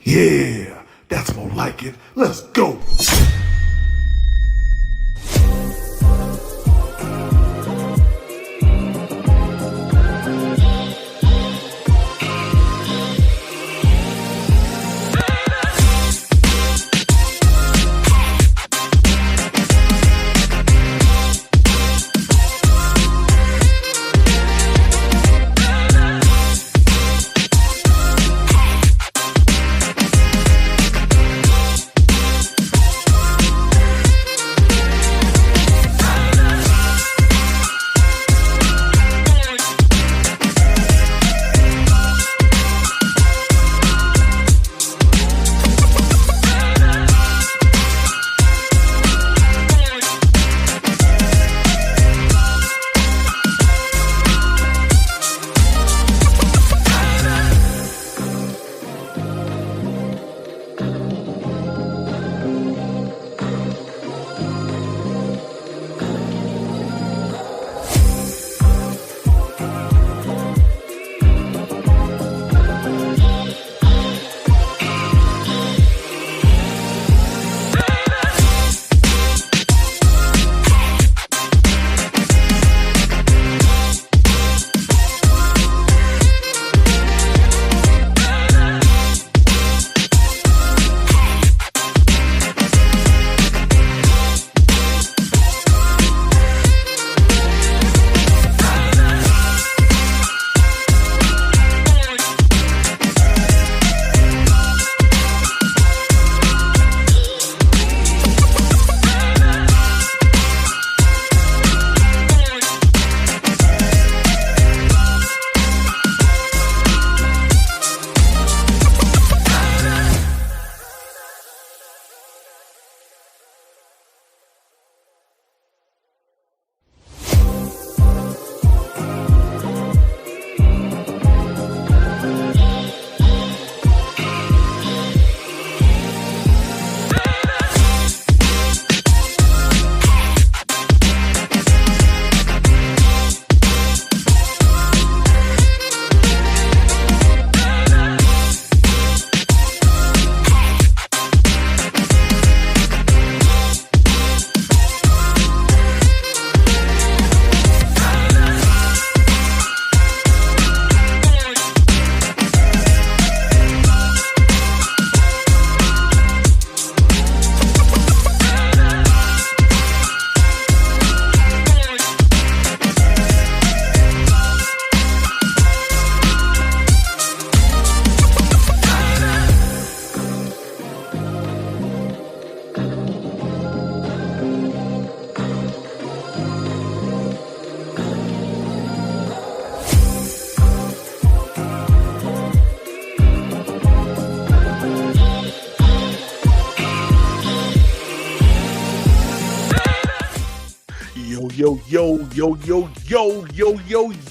Yeah, that's more like it. Let's go.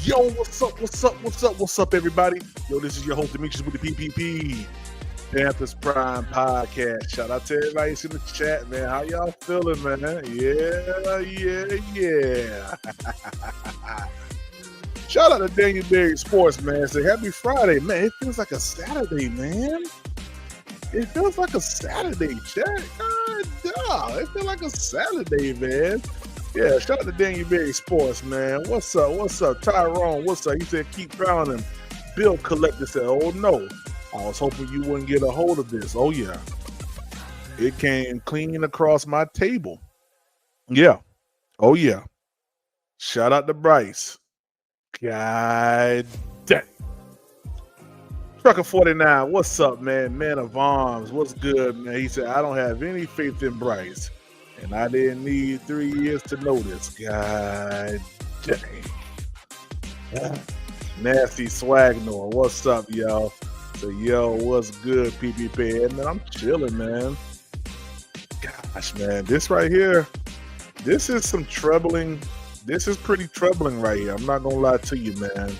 Yo, what's up, everybody? Yo, this is your host, Demetrius, with the PPP, Panthers Prime Podcast. Shout out to everybody in the chat, man. How y'all feeling, man? Yeah. Shout out to Daniel Berry Sports, man. Say happy Friday, man. It feels like a Saturday, man. It feels like a Saturday, chat. God, it feels like a Saturday, man. Yeah, shout out to Daniel Berry Sports, man. What's up? Tyrone, what's up? He said, keep drowning. Bill Collector said, oh, no. I was hoping you wouldn't get a hold of this. Oh, yeah. It came clean across my table. Yeah. Oh, yeah. Shout out to Bryce. God dang. Trucker 49, what's up, man? Man of Arms, what's good, man? He said, I don't have any faith in Bryce. And I didn't need 3 years to know this. God dang. Nasty Swagnor, what's up, y'all? So, yo, what's good, PPP? And man, I'm chilling, man. Gosh, man, this right here, this is some troubling. This is pretty troubling right here. I'm not gonna lie to you, man.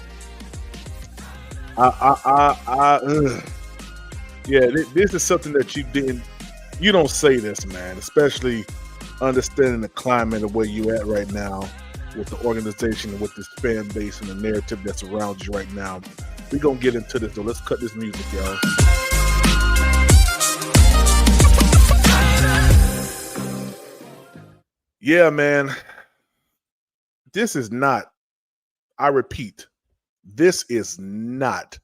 Yeah, this is something that you don't say this, man, especially understanding the climate of where you at right now with the organization and with this fan base and the narrative that's around you right now. We're going to get into this, so let's cut this music, y'all. Yeah, man. This is not, I repeat, this is not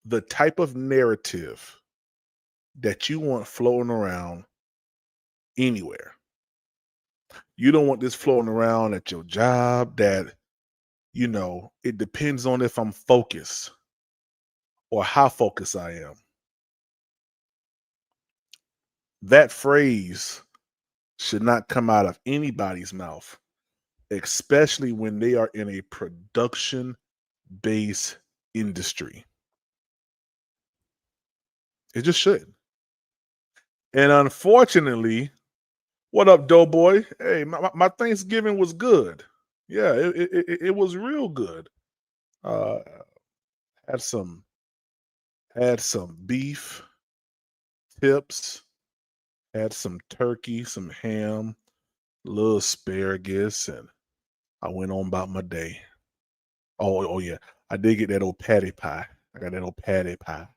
the type of narrative that you want floating around anywhere. You don't want this floating around at your job that, it depends on if I'm focused or how focused I am. That phrase should not come out of anybody's mouth, especially when they are in a production based industry. It just shouldn't. And unfortunately, what up, Doughboy? Hey, my Thanksgiving was good. Yeah, it was real good. Uh, had some beef tips, had some turkey, some ham, a little asparagus, and I went on about my day. Oh yeah, I did get that old patty pie. I got that old patty pie.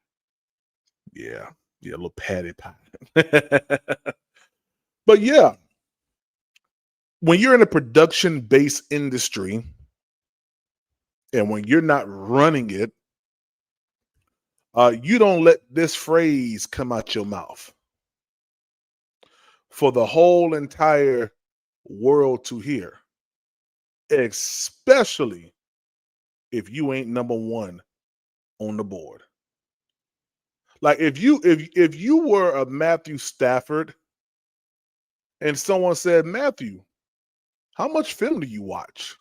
Yeah, yeah, a little patty pie. But yeah, when you're in a production based industry and when you're not running it, you don't let this phrase come out your mouth for the whole entire world to hear, especially if you ain't number one on the board. Like if you were a Matthew Stafford and someone said, Matthew, how much film do you watch?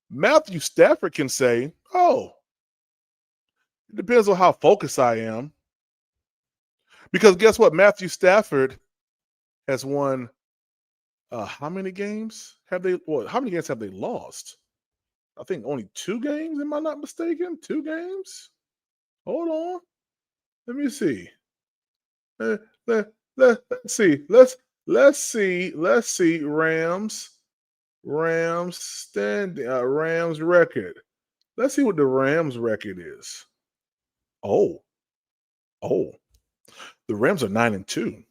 Matthew Stafford can say, oh, it depends on how focused I am. Because guess what? Matthew Stafford has won how many games how many games have they lost? I think only 2 games, am I not mistaken? 2 games? Hold on. Let me see. Uh, let's see. Let's see. Rams standing. Rams record. Let's see what the Rams record is. Oh, oh, the Rams are 9-2.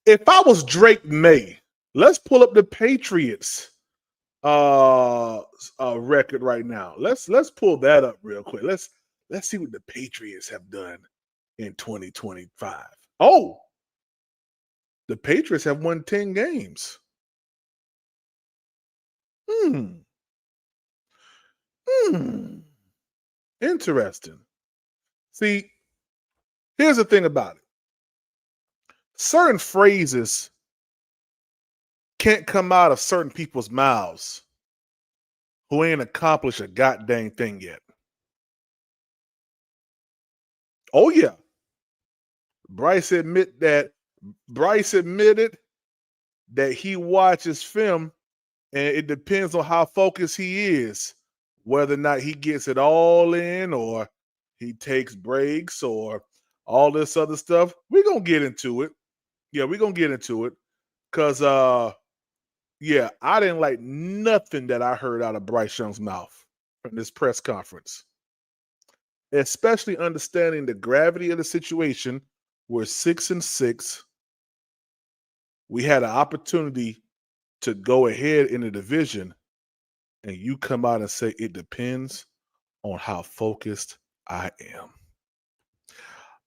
If I was Drake May, let's pull up the Patriots record right now. Let's pull that up real quick. Let's see what the Patriots have done in 2025. Oh, the Patriots have won 10 games. Hmm. Interesting. See, here's the thing about it. Certain phrases can't come out of certain people's mouths who ain't accomplished a goddamn thing yet. Oh yeah. Bryce admitted that he watches film and it depends on how focused he is, whether or not he gets it all in or he takes breaks or all this other stuff. We're gonna get into it. Yeah, we're gonna get into it. Cause yeah, I didn't like nothing that I heard out of Bryce Young's mouth from this press conference. Especially understanding the gravity of the situation. We're 6-6. We had an opportunity to go ahead in the division, and you come out and say it depends on how focused I am.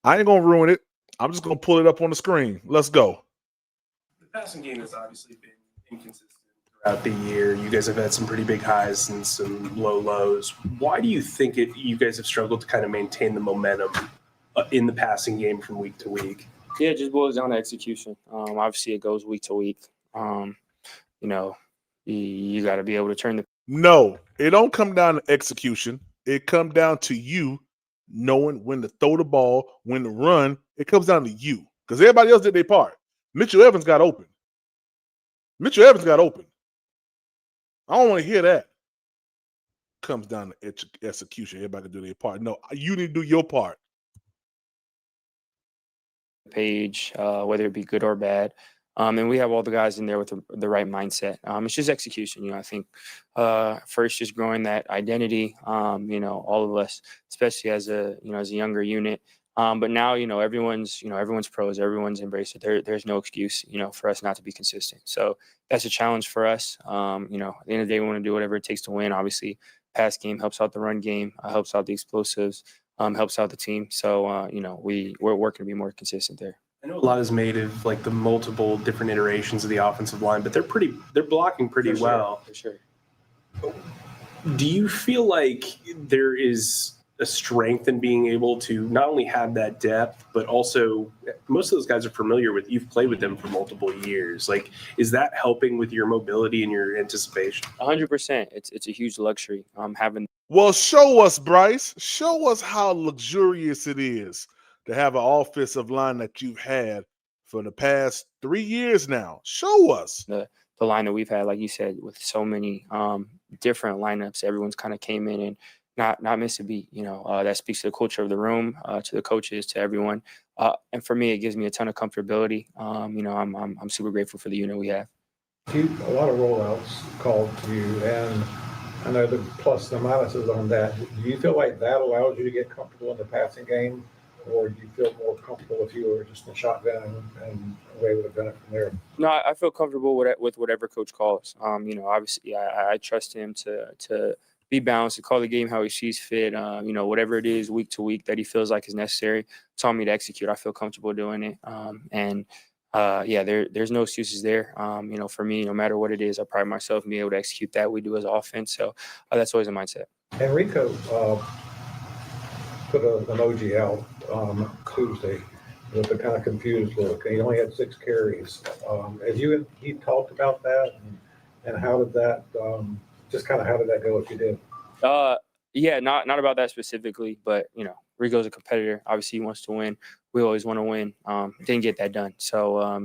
I ain't gonna ruin it. I'm just gonna pull it up on the screen. Let's go. The passing game has obviously been inconsistent throughout the year. You guys have had some pretty big highs and some low lows. Why do you think you guys have struggled to kind of maintain the momentum in the passing game from week to week? Yeah, it just boils down to execution. Obviously, it goes week to week. You got to be able to turn the. No, it don't come down to execution. It comes down to you knowing when to throw the ball, when to run. It comes down to you because everybody else did their part. Mitchell Evans got open. I don't want to hear that. Comes down to execution. Everybody can do their part. No, you need to do your part. Page, whether it be good or bad. And we have all the guys in there with the right mindset. It's just execution. I think first just growing that identity. All of us, especially as a younger unit, But now, everyone's pros, everyone's embraced it. There's no excuse, for us not to be consistent. So that's a challenge for us. At the end of the day, we want to do whatever it takes to win. Obviously, pass game helps out the run game, helps out the explosives, helps out the team. So, we're working to be more consistent there. I know a lot is made of like the multiple different iterations of the offensive line, but they're blocking pretty well. For sure. Do you feel like there is a strength in being able to not only have that depth, but also most of those guys are familiar with, you've played with them for multiple years. Like, is that helping with your mobility and your anticipation? 100%. It's a huge luxury. Having. Well, show us, Bryce. Show us how luxurious it is to have an offensive line that you've had for the past 3 years now. Show us. The line that we've had, like you said, with so many different lineups, everyone's kind of came in and not missed a beat. That speaks to the culture of the room, to the coaches, to everyone. And for me, it gives me a ton of comfortability. I'm super grateful for the unit we have. A lot of rollouts called to you, and I know the plus and the minuses on that. Do you feel like that allows you to get comfortable in the passing game, or do you feel more comfortable if you were just in shotgun and away with a gun from there? No, I feel comfortable with whatever coach calls. Obviously, I trust him to be balanced, to call the game how he sees fit. Whatever it is week to week that he feels like is necessary, tell me to execute. I feel comfortable doing it. There's no excuses there. For me, no matter what it is, I pride myself in being able to execute that we do as offense. So that's always a mindset. Enrico put an emoji out Tuesday with a kind of confused look. He only had 6 carries. Have you and he talked about that, and how did that how did that go if you did? Not about that specifically, but Rico's a competitor. Obviously, he wants to win. We always want to win. Didn't get that done. So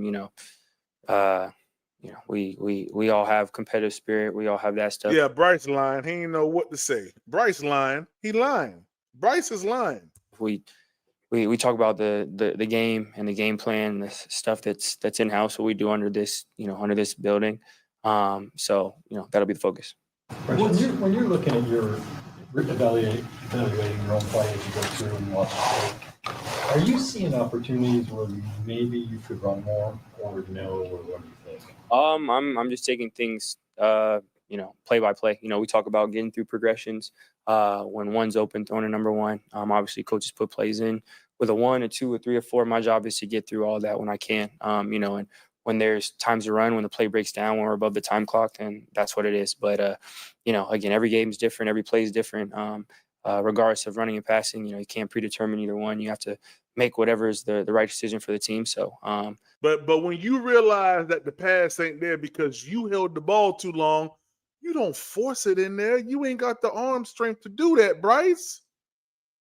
we all have competitive spirit. We all have that stuff. Yeah, Bryce lying. He didn't know what to say. Bryce lying. He lying. Bryce is lying. We talk about the game and the game plan, and the stuff that's in house. What we do under this building. That'll be the focus. When you're looking at your evaluating your own play as you go through and watch the tape, are you seeing opportunities where maybe you could run more, or no, or what do you think? I'm just taking things play by play. We talk about getting through progressions. When one's open, throwing a number one. Obviously, coaches put plays in with a 1, a 2, a 3, or 4. My job is to get through all that when I can. And when there's times to run, when the play breaks down, when we're above the time clock, then that's what it is. But again, every game is different, every play is different. Regardless of running and passing, you can't predetermine either one. You have to make whatever is the right decision for the team. So, but when you realize that the pass ain't there because you held the ball too long, you don't force it in there. You ain't got the arm strength to do that, Bryce.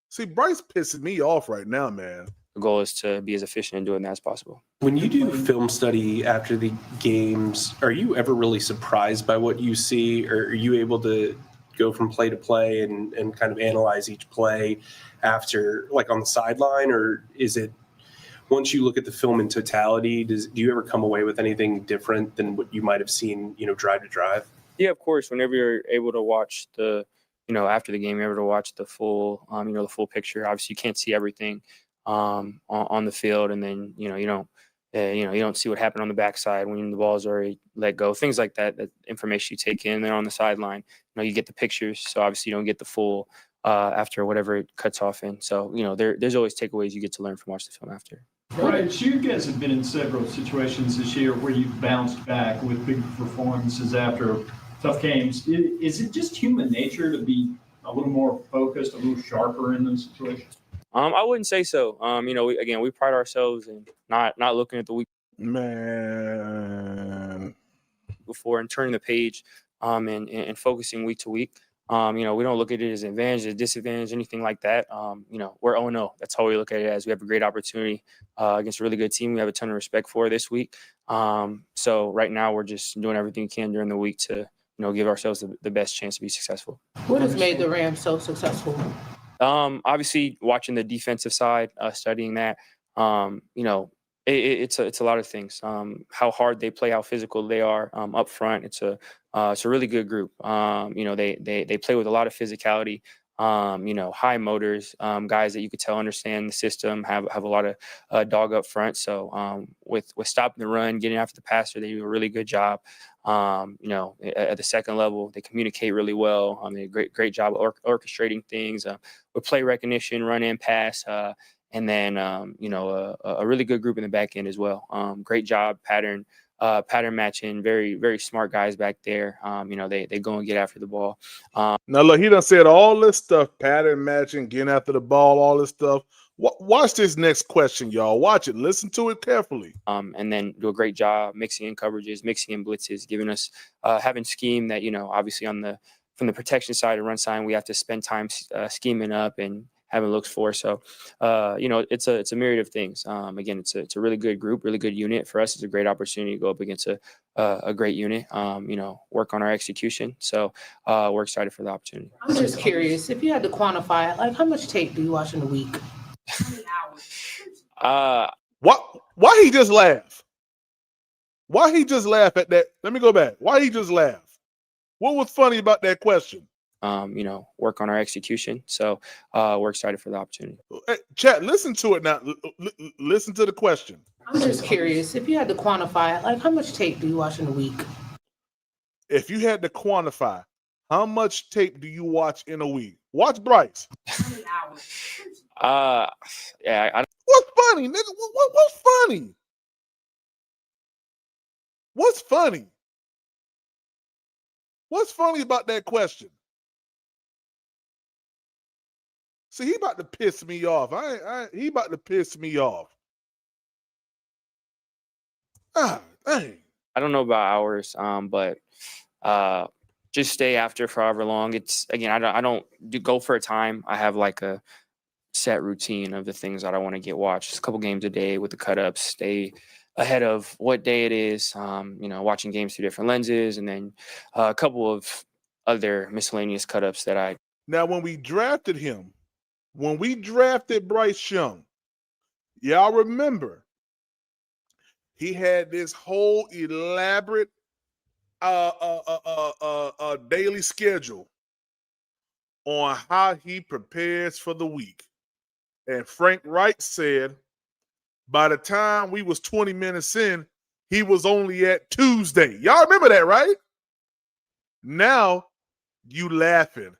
See, Bryce pissing me off right now, man. The goal is to be as efficient in doing that as possible. When you do film study after the games, are you ever really surprised by what you see, or are you able to go from play to play and kind of analyze each play after, like on the sideline, or is it once you look at the film in totality, do you ever come away with anything different than what you might have seen, drive to drive? Yeah, of course. Whenever you're able to watch after the game, you're able to watch the full, the full picture. Obviously, you can't see everything on the field, and then you don't see what happened on the backside when the ball's already let go. Things like that. That information you take in there on the sideline. You get the pictures, so obviously you don't get the full after whatever it cuts off in. So there's always takeaways you get to learn from watching the film after. Right, you guys have been in several situations this year where you've bounced back with big performances after tough games. Is it just human nature to be a little more focused, a little sharper in those situations? I wouldn't say so. We pride ourselves in not looking at the week before and turning the page and focusing week to week. We don't look at it as an advantage, a disadvantage, anything like that. We're 0-0. That's how we look at it as. We have a great opportunity against a really good team. We have a ton of respect for this week. So right now we're just doing everything we can during the week to give ourselves the best chance to be successful. What has made the Rams so successful? Obviously, watching the defensive side, studying that, it's a lot of things. How hard they play, how physical they are up front. It's a really good group. They play with a lot of physicality. high motors, guys that you could tell understand the system, have a lot of dog up front. So with stopping the run, getting after the passer, they do a really good job. At the second level, they communicate really well. They do a great job orchestrating things with play recognition, run and pass. And then, a really good group in the back end as well. Great job, pattern matching, very, very smart guys back there. They go and get after the ball. Now, look, he done said all this stuff, pattern matching, getting after the ball, all this stuff. Watch this next question, y'all. Watch it. Listen to it carefully. And then do a great job mixing in coverages, mixing in blitzes, giving us having scheme that, obviously from the protection side and run side, we have to spend time scheming up and having looks for. So, it's a myriad of things. Again, it's a really good group, really good unit. For us, it's a great opportunity to go up against a great unit, work on our execution. So we're excited for the opportunity. I'm just curious, if you had to quantify it, like how much tape do you watch in a week? How many hours? Why he just laugh? Why he just laugh at that? Let me go back. Why he just laugh? What was funny about that question? Work on our execution. So we're excited for the opportunity. Hey, chat, listen to it now. Listen to the question. I'm just curious, if you had to quantify it, like how much tape do you watch in a week? If you had to quantify, how much tape do you watch in a week? Watch Bryce. How many hours? What's funny, nigga? What's funny? What's funny? What's funny about that question? See, he about to piss me off. He about to piss me off. Ah, dang. I don't know about hours, but just stay after for however long. It's again, I don't go for a time. I have like a set routine of the things that I want to get watched. Just a couple games a day with the cut ups. Stay ahead of what day it is. Watching games through different lenses, and then a couple of other miscellaneous cut ups that I. Now, when we drafted him, when we drafted Bryce Young, y'all remember he had this whole elaborate daily schedule on how he prepares for the week. And Frank Wright said by the time we was 20 minutes in, he was only at Tuesday. Y'all remember that, right? Now you laughing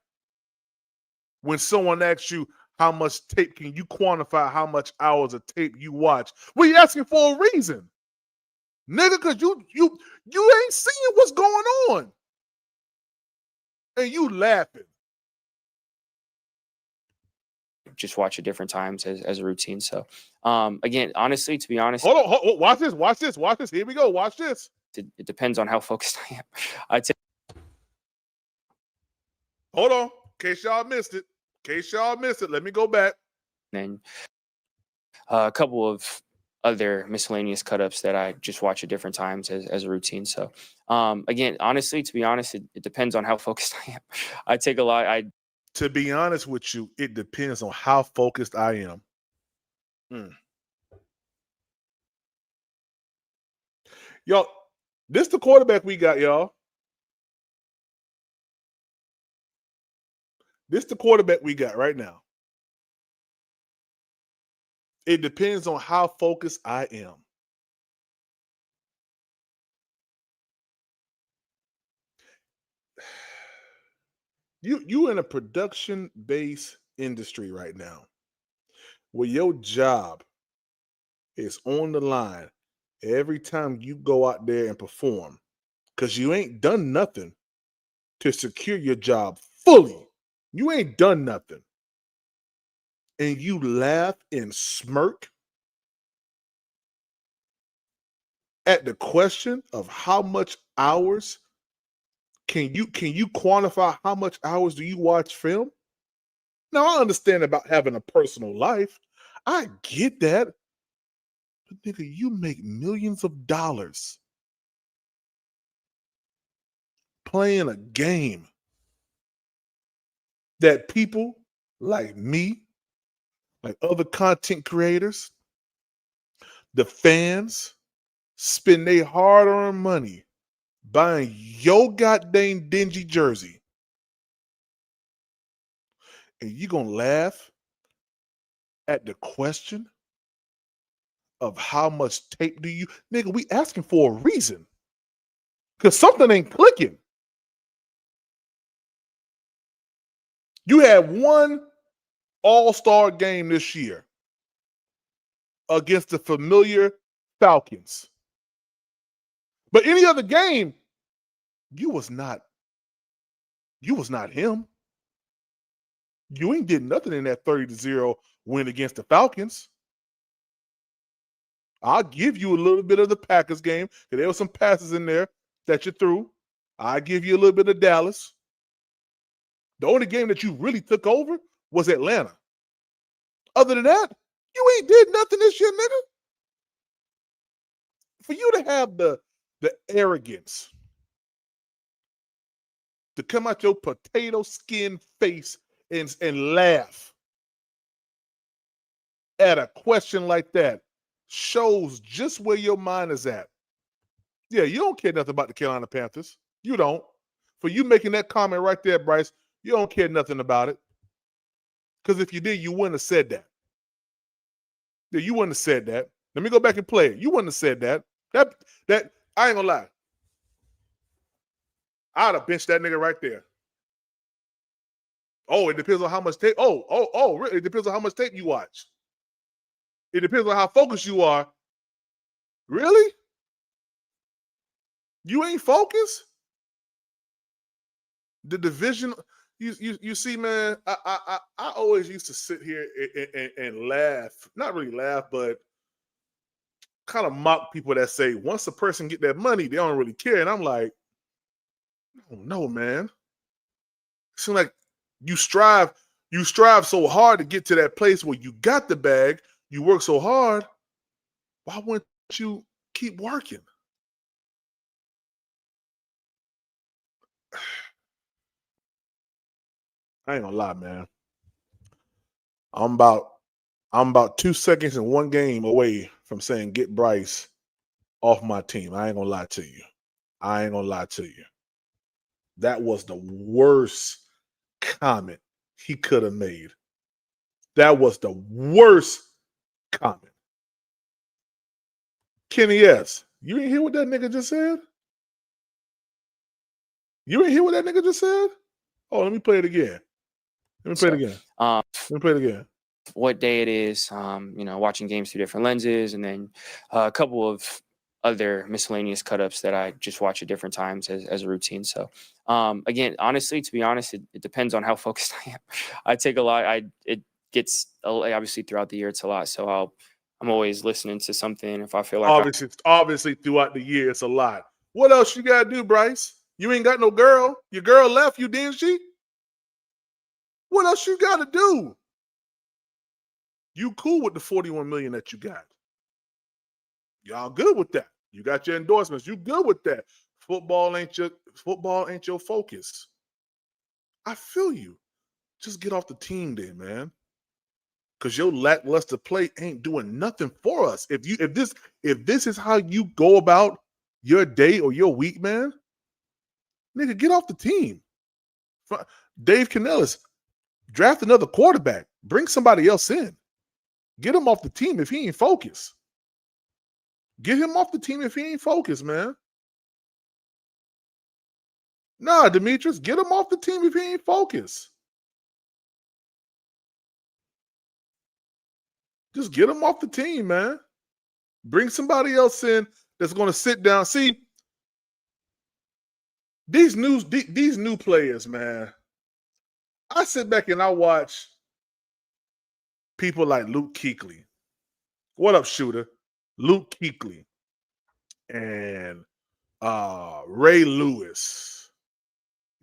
when someone asks you how much tape, can you quantify how much hours of tape you watch? We asking for a reason. Nigga, because you ain't seeing what's going on. And you laughing. Just watch at different times as a routine. So again, honestly, to be honest. Hold on, watch this. Here we go. Watch this. It depends on how focused I am. Hold on. In case y'all missed it. Let me go back. And a couple of other miscellaneous cut ups that I just watch at different times as a routine. So again, honestly, to be honest, it depends on how focused I am. I take a lot. To be honest with you, it depends on how focused I am. Y'all, this the quarterback we got, y'all. This the quarterback we got right now. It depends on how focused I am. You in a production-based industry right now where your job is on the line every time you go out there and perform because you ain't done nothing to secure your job fully. You ain't done nothing. And you laugh and smirk at the question of how much hours can you quantify how much hours do you watch film? Now, I understand about having a personal life. I get that. But nigga, you make millions of dollars playing a game that people like me, like other content creators, the fans, spend their hard-earned money buying your goddamn dingy jersey. and you gonna laugh at the question of how much tape do you, nigga? We asking for a reason, because something ain't clicking. You had one all-star game this year against the familiar Falcons, but any other game, you was not him. You ain't did nothing in that 30-0 win against the Falcons. I'll give you a little bit of the Packers game, because there were some passes in there that you threw. I'll give you a little bit of Dallas. The only game that you really took over was Atlanta. Other than that, you ain't did nothing this year, nigga. For you to have the arrogance to come out your potato skin face and laugh at a question like that shows just where your mind is at. Yeah, you don't care nothing about the Carolina Panthers. You don't. For you making that comment right there, Bryce, you don't care nothing about it. Because if you did, you wouldn't have said that. Yeah, you wouldn't have said that. Let me go back and play it. You wouldn't have said that. That I ain't gonna lie. I'd have benched that nigga right there. Oh, it depends on how much tape. Really? It depends on how much tape you watch. It depends on how focused you are. Really? You ain't focused? The division, you see, man, I always used to sit here and laugh. Not really laugh, but kind of mock people that say once a person get that money, they don't really care. And I'm like, no, man. It seems like you strive so hard to get to that place where you got the bag. You work so hard. Why wouldn't you keep working? I ain't gonna lie, man. I'm about 2 seconds and one game away from saying get Bryce off my team. I ain't gonna lie to you. That was the worst comment he could have made. That was the worst comment. Kenny S., you ain't hear what that nigga just said? You ain't hear what that nigga just said? Oh, let me play it again. Let me play it again. What day it is, watching games through different lenses, and then a couple of other miscellaneous cut-ups that I just watch at different times as a routine. So, again, honestly, to be honest, it depends on how focused I am. I take a lot. It gets, obviously, throughout the year, it's a lot. So I'm always listening to something if I feel like obviously throughout the year, it's a lot. What else you got to do, Bryce? You ain't got no girl. Your girl left you, didn't she? What else you got to do? You cool with the $41 million that you got. Y'all good with that. You got your endorsements. You good with that. Football ain't your focus. I feel you. Just get off the team then, man. Because your lackluster play ain't doing nothing for us. If this is how you go about your day or your week, man, nigga, get off the team. Dave Canellis, draft another quarterback. Bring somebody else in. Get him off the team if he ain't focused. Get him off the team if he ain't focused, man. Nah, Demetrius, get him off the team if he ain't focused. Just get him off the team, man. Bring somebody else in that's going to sit down. See, these new players, man. I sit back and I watch people like Luke Kuechly. What up, shooter? Luke Kuechly and Ray Lewis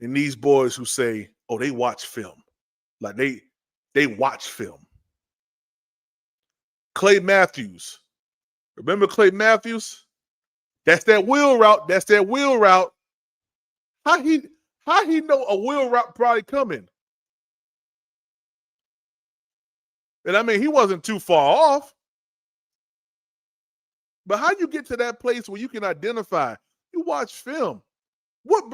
and these boys who say, oh, they watch film. Like they watch film. Clay Matthews. Remember Clay Matthews? That's that wheel route. How he know a wheel route probably coming? And I mean, he wasn't too far off. But how you get to that place where you can identify? You watch film. What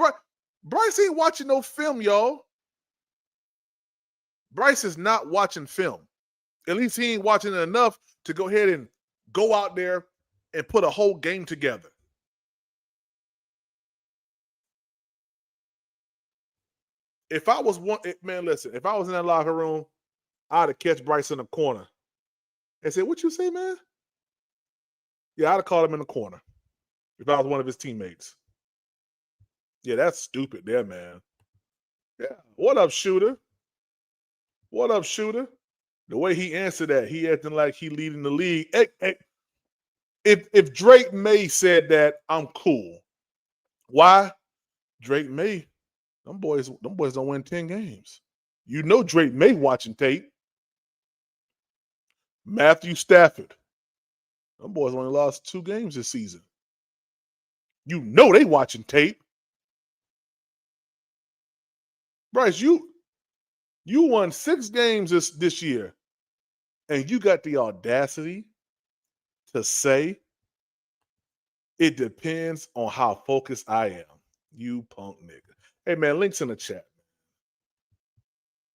Bryce ain't watching no film, y'all. Bryce is not watching film. At least he ain't watching it enough to go ahead and go out there and put a whole game together. If I was listen, if I was in that locker room, I'd have catch Bryce in the corner and said, "What you say, man?" Yeah, I'd have called him in the corner if I was one of his teammates. Yeah, that's stupid there, man. Yeah. What up, shooter? What up, shooter? The way he answered that, he acting like he leading the league. Hey, if Drake May said that, I'm cool. Why? Drake May, them boys don't win 10 games. You know Drake May watching tape. Matthew Stafford. Them boys only lost 2 games this season. You know they watching tape. Bryce, you won 6 games this year, and you got the audacity to say it depends on how focused I am. You punk nigga. Hey, man, links in the chat.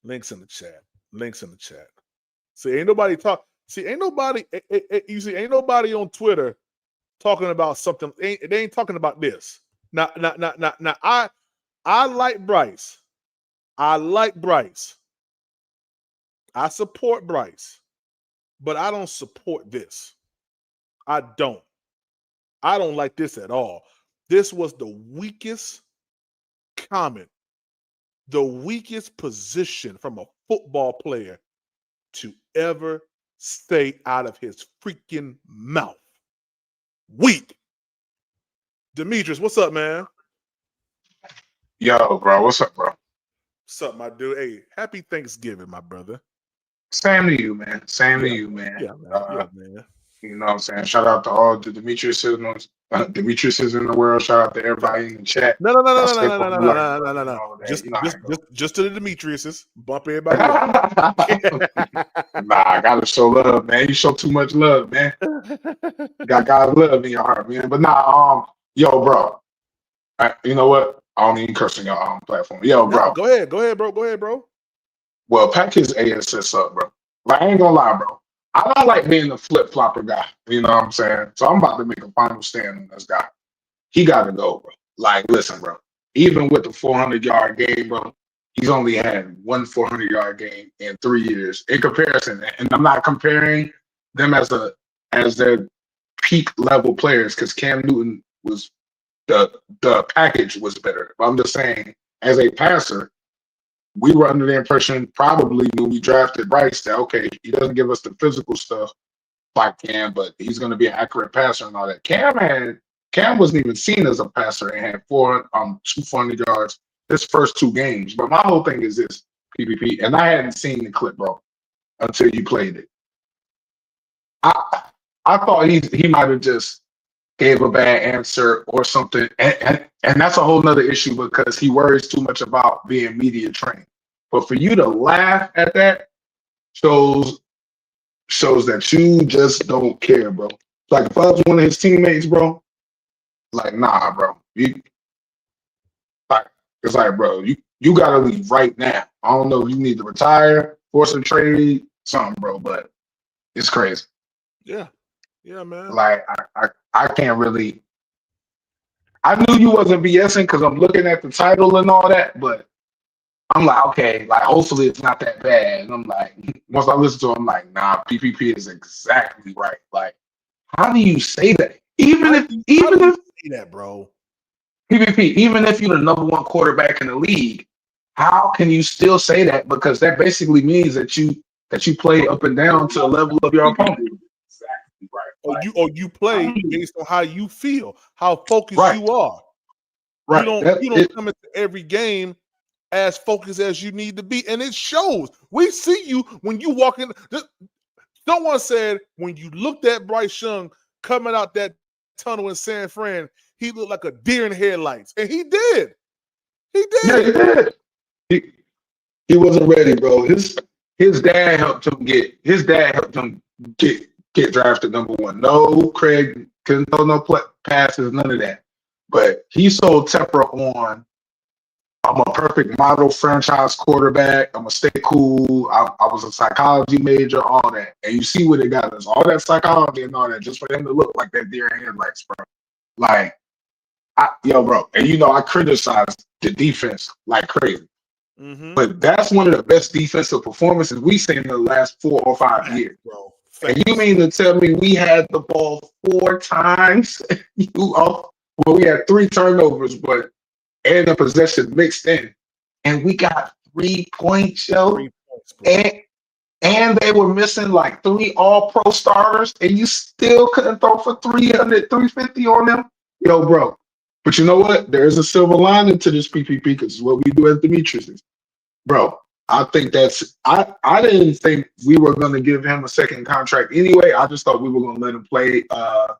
Links in the chat. Links in the chat. See, ain't nobody talk. See, ain't nobody. You see, ain't nobody on Twitter talking about something. They ain't talking about this. Now, I like Bryce. I like Bryce. I support Bryce, but I don't support this. I don't. I don't like this at all. This was the weakest comment, the weakest position from a football player to ever say out of his freaking mouth. Weak. Demetrius, what's up, man? Yo, bro, what's up, bro? What's up, my dude? Hey, happy Thanksgiving, my brother. Same to you, man. Same to you, man. Yeah, man. Man. You know what I'm saying? Shout out to all the Demetriuses in the world. Shout out to everybody in the chat. No. Just to the Demetriuses. Bump everybody up. Nah, I gotta show love, man. You show too much love, man. You got God's love in your heart, man. But yo, bro. You know what? I don't even curse on your platform. Yo, bro. No, go ahead, bro. Well, pack his ASS up, bro. Like, I ain't gonna lie, bro. I don't like being the flip-flopper guy. You know what I'm saying? So I'm about to make a final stand on this guy. He got to go, bro. Like, listen, bro. Even with the 400-yard game, bro, he's only had one 400-yard game in 3 years. In comparison, and I'm not comparing them as their peak level players because Cam Newton was the package was better. But I'm just saying, as a passer, we were under the impression probably when we drafted Bryce that, okay, he doesn't give us the physical stuff like Cam, but he's going to be an accurate passer and all that. Cam wasn't even seen as a passer and had 200 yards his first 2 games. But my whole thing is this, PPP, and I hadn't seen the clip, bro, until you played it. I thought he might have just gave a bad answer or something. And that's a whole nother issue because he worries too much about being media trained. But for you to laugh at that shows that you just don't care, bro. Like if I was one of his teammates, bro, like, nah, bro. It's like, bro, you gotta leave right now. I don't know if you need to retire, force a trade, something, bro, but it's crazy. Yeah, man. Like I can't really. I knew you wasn't BSing because I'm looking at the title and all that, but I'm like, okay, like hopefully it's not that bad. And I'm like, once I listen to it, I'm like, nah, PPP is exactly right. Like, how do you say that? Even if say that, bro. PPP, even if you're the number 1 quarterback in the league, how can you still say that? Because that basically means that you play up and down to the level of your opponent. Exactly right. Or you play based on how you feel, how focused you are. Right. You don't come into every game as focused as you need to be, and it shows. We see you when you walk in. Someone said when you looked at Bryce Young coming out that tunnel in San Fran, he looked like a deer in headlights, and he did. Yeah, he did. He wasn't ready, bro. His dad helped him get drafted number 1. No, Craig couldn't throw no passes, none of that. But he sold Tepra on I'm a perfect model franchise quarterback. I'm gonna stay cool. I was a psychology major, all that. And you see what it got us. All that psychology and all that just for him to look like that deer in headlights, bro. Like, bro. And I criticized the defense like crazy. Mm-hmm. But that's one of the best defensive performances we've seen in the last 4 or 5 years. Bro. And you mean to tell me we had the ball 4 times? Well, we had 3 turnovers, but and the possession mixed in. And we got 3 points, yo. 3 points, bro. And they were missing like 3 all-pro starters, and you still couldn't throw for 300, 350 on them? Yo, bro. But you know what? There is a silver lining to this PPP because it's what we do at Demetrius. Bro, I think I didn't think we were going to give him a second contract anyway. I just thought we were going to let him play it out.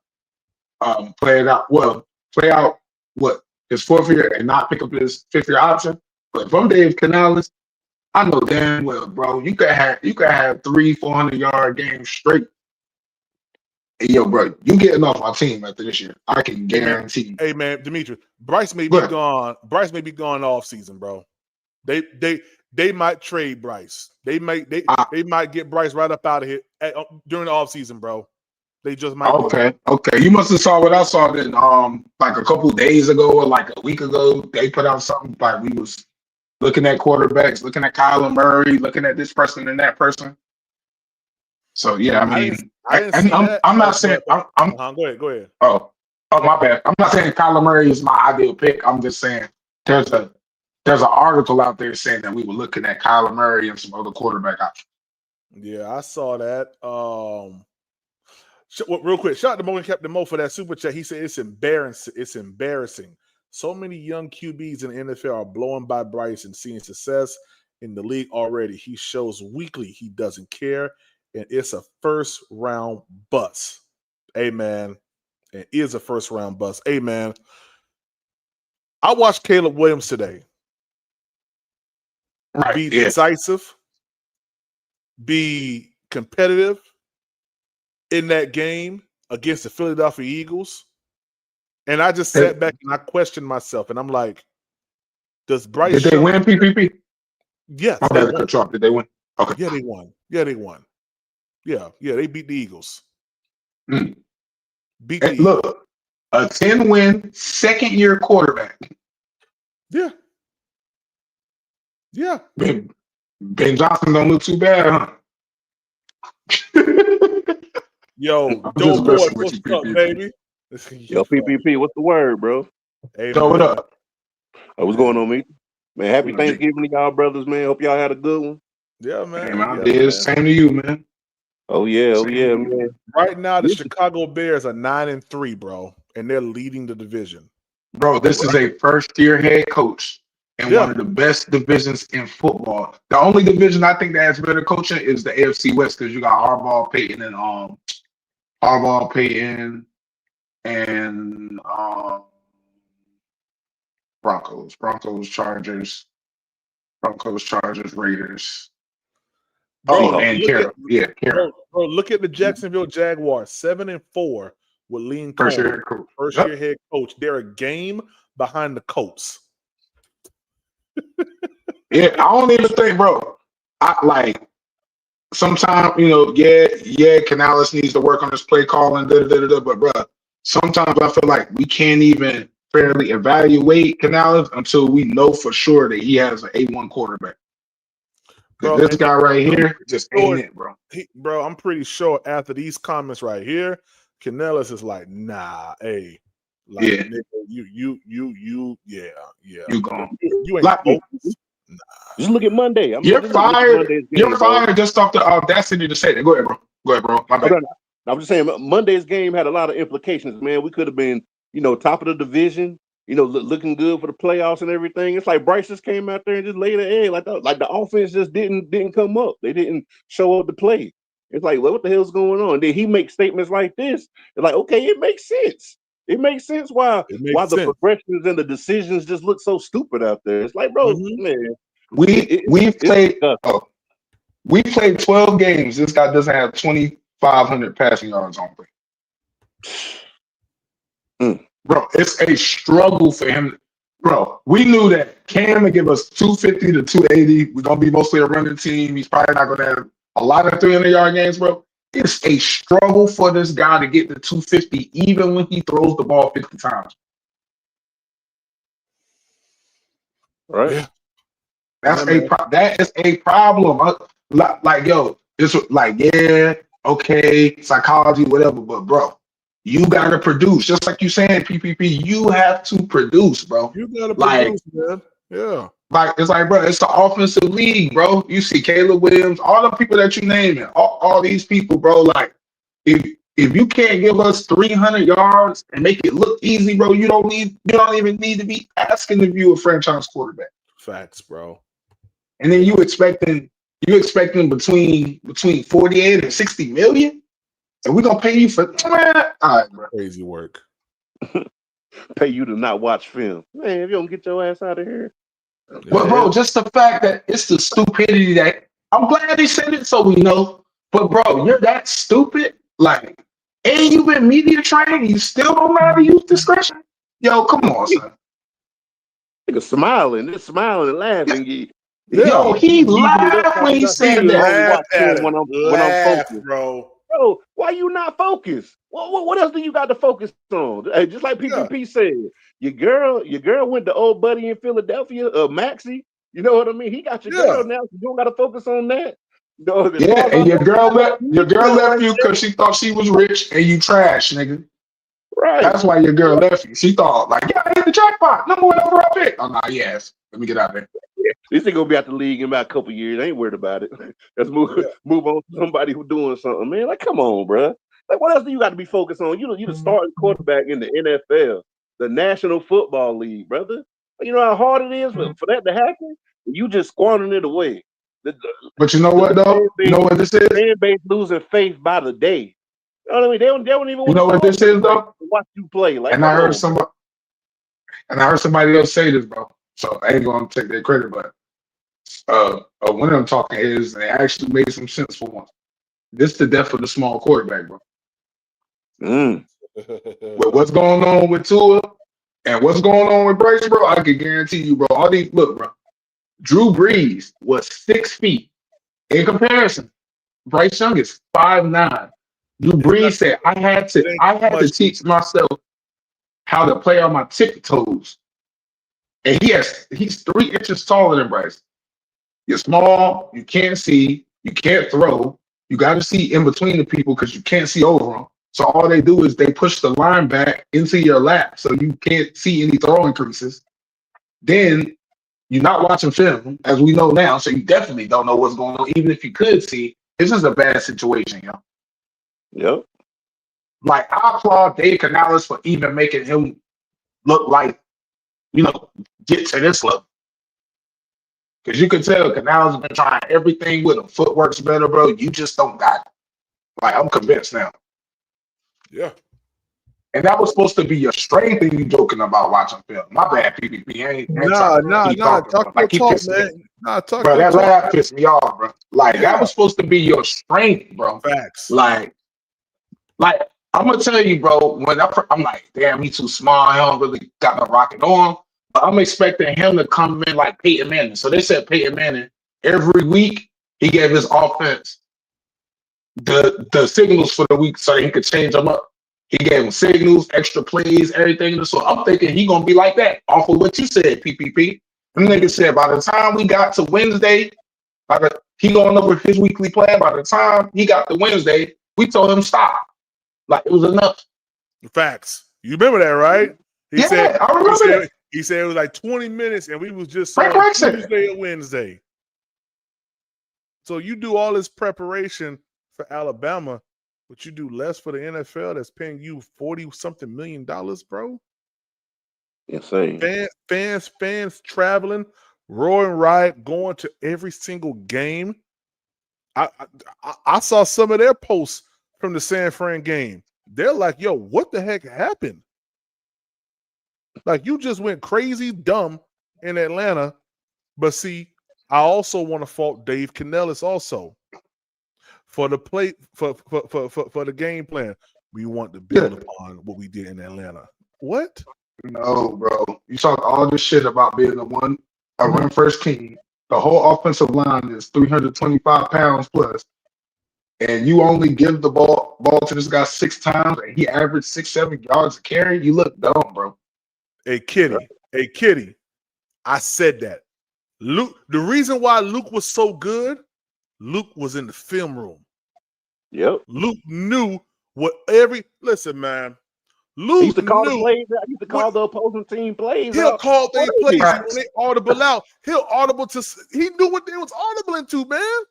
Well, play out what? His 4th year and not pick up his 5th year option. But from Dave Canales, I know damn well, bro, you could have 300-400-yard games straight. And yo, bro, you getting off my team after this year. I can guarantee. Hey man, Demetrius, Bryce may be gone. Bryce may be gone off season, bro. They might trade Bryce. They might get Bryce right up out of here during the off season, bro. They just might. Okay. You must have saw what I saw then. Like a couple days ago or like a week ago, they put out something like we was looking at quarterbacks, looking at Kyler Murray, looking at this person and that person. So yeah, I mean, I'm not saying. Go ahead. Oh, my bad. I'm not saying Kyler Murray is my ideal pick. I'm just saying there's an article out there saying that we were looking at Kyler Murray and some other quarterback options. Yeah, I saw that. Real quick, shout out to Mo and Captain Mo for that super chat. He said it's embarrassing. It's embarrassing. So many young QBs in the NFL are blowing by Bryce and seeing success in the league already. He shows weekly he doesn't care, and it's a first-round bust. Amen. It is a first-round bust. Amen. I watched Caleb Williams today. Right. Be decisive. Be competitive in that game against the Philadelphia Eagles. And I just sat back and I questioned myself. And I'm like, does Bryce... Did they win PPP? Yes. Did they win? Okay. Yeah, they won. Yeah, they beat the Eagles. Look, a 10-win, second-year quarterback. Yeah. Ben Johnson don't look too bad, huh? Yo, Joe Boy, what's up, baby? Yo, PPP, what's the word, bro? Hey, Throw it up. Hey, what's going on, me? Man, happy Thanksgiving to y'all brothers, man. Hope y'all had a good one. Yeah, man. Hey, man, I did. Same to you, man. Oh yeah, man. Right now, the Chicago Bears are 9-3, bro, and they're leading the division. Bro, this is a first-year head coach in one of the best divisions in football. The only division I think that has better coaching is the AFC West because you got Harbaugh, Peyton, and Broncos, Chargers, Raiders. Bro, and Carol. Carol. Bro, look at the Jacksonville Jaguars, 7-4 with Liam Cohen, first-year head coach. They're a game behind the Colts. Yeah, I don't even think, bro. Sometimes, Canales needs to work on his play calling, but bro, sometimes I feel like we can't even fairly evaluate Canales until we know for sure that he has an A1 quarterback. Bro, this guy right here just ain't it, bro. Bro, I'm pretty sure after these comments right here, Canales is like, nah, hey. Like, nigga, you gone. You ain't focused. Nah. Just look at Monday. You're fired. You're fired just off the audacity to say that. Go ahead, bro. My bad. I'm just saying, Monday's game had a lot of implications, man. We could have been, top of the division, looking good for the playoffs and everything. It's like Bryce just came out there and just laid an egg. Like the offense just didn't come up. They didn't show up to play. It's like, what the hell's going on? Then he makes statements like this. It's like, okay, it makes sense. It makes sense why the progressions and the decisions just look so stupid out there. It's like, bro, man. We played 12 games. This guy doesn't have 2,500 passing yards on play. Bro, it's a struggle for him. bro, we knew that Cam would give us 250 to 280. We're gonna be mostly a running team. He's probably not gonna have a lot of 300-yard games, bro. It's a struggle for this guy to get to 250, even when he throws the ball 50 times. Right? Yeah. That is a problem. Like, yo, it's like, yeah, okay, psychology, whatever, but bro, you gotta produce. Just like you saying, PPP, you have to produce, bro. You gotta Like, produce, man. Yeah. Like it's like, bro, it's the offensive league, bro. You see Caleb Williams, all the people that you naming, all these people, bro. Like, if you can't give us 300 yards and make it look easy, bro, you don't even need to be asking to view a franchise quarterback. Facts, bro. And then you expecting between 48 and 60 million, and we're gonna pay you for all right, bro. Crazy work. Pay you to not watch film. Man, if you don't get your ass out of here. But bro, just the fact that it's the stupidity that I'm glad they said it so we know. But bro, you're that stupid. Like, and you've been media trained, you still don't know how to use discretion. Yo, come on, son. Nigga smiling and laughing. Yo, he laughed when he said that. Laugh at it. When I'm focused, bro. Bro, why you not focused? What else do you got to focus on? Hey, just like PPP said, your girl went to old buddy in Philadelphia, Maxie. You know what I mean? He got your girl now. So you don't got to focus on that. No, and your girl left you because she thought she was rich and you trash, nigga. Right. That's why your girl left you. She thought, like, yeah, I hit the jackpot. Number one overall pick. Oh, no, yes. Let me get out there. This ain't gonna be out the league in about a couple years. I ain't worried about it. Let's move on to somebody who's doing something, man. Like, come on, bro. Like, what else do you got to be focused on? You the starting quarterback in the NFL, the National Football League, brother. You know how hard it is for that to happen? You just squandering it away. But you know what, though? You know what this is? Fan base losing faith by the day. You know what I mean? They don't even want you know what this is, though? Watch you play. Like, and I heard somebody else say this, bro. So I ain't gonna take their credit, but one of them talking is they actually made some sense for once. This the death of the small quarterback, bro. With what's going on with Tua and what's going on with Bryce, bro, I can guarantee you, bro. Look, bro. Drew Brees was 6 feet. In comparison, Bryce Young is 5'9". Drew Brees said, I had to teach myself how to play on my tiptoes. And he's 3 inches taller than Bryce. You're small, you can't see, you can't throw. You got to see in between the people because you can't see over them. So all they do is they push the line back into your lap so you can't see any throw increases. Then you're not watching film, as we know now, so you definitely don't know what's going on. Even if you could see, it's just a bad situation, yo. Yep. Like, I applaud Dave Canales for even making him look like, get to this level. Because you can tell Canales has been trying everything with him. Footwork's better, bro. You just don't got it. Like, I'm convinced now. Yeah. And that was supposed to be your strength and you joking about watching film. My bad, PPP. Nah. Talk your talk, man. Nah, talk bro, your that laugh pissed me off, bro. Like, that was supposed to be your strength, bro. Facts. Like, I'm going to tell you, bro, when I'm like, damn, he too small. I don't really got no rocket on. But I'm expecting him to come in like Peyton Manning. So they said Peyton Manning, every week, he gave his offense the signals for the week so that he could change them up. He gave him signals, extra plays, everything. So I'm thinking he going to be like that off of what you said, PPP. Them niggas said by the time we got to Wednesday, he going over his weekly plan. By the time he got to Wednesday, we told him stop. Like, it was enough. Facts. You remember that, right? I remember that. He said it was like 20 minutes and we was just Tuesday or Wednesday. So you do all this preparation for Alabama, but you do less for the NFL that's paying you $40-something million, bro. Insane. Fans traveling, roaring riot, going to every single game. I saw some of their posts from the San Fran game. They're like, yo, what the heck happened? Like, you just went crazy dumb in Atlanta. But see, I also want to fault Dave Canales also for the play for the game plan. We want to build upon what we did in Atlanta. What? No, bro. You talk all this shit about being a run first team. The whole offensive line is 325 pounds plus, and you only give the ball to this guy 6 times, and he averaged 6-7 yards a carry. You look dumb, bro. Hey, Kitty. I said that. Luke. The reason why Luke was so good, Luke was in the film room. Yep. Luke knew what listen, man. He used to call Luke the knew plays out. He used to call the opposing team plays he'll out. call their plays Right. when they audible out. He'll audible to. He knew what they was audible into, man.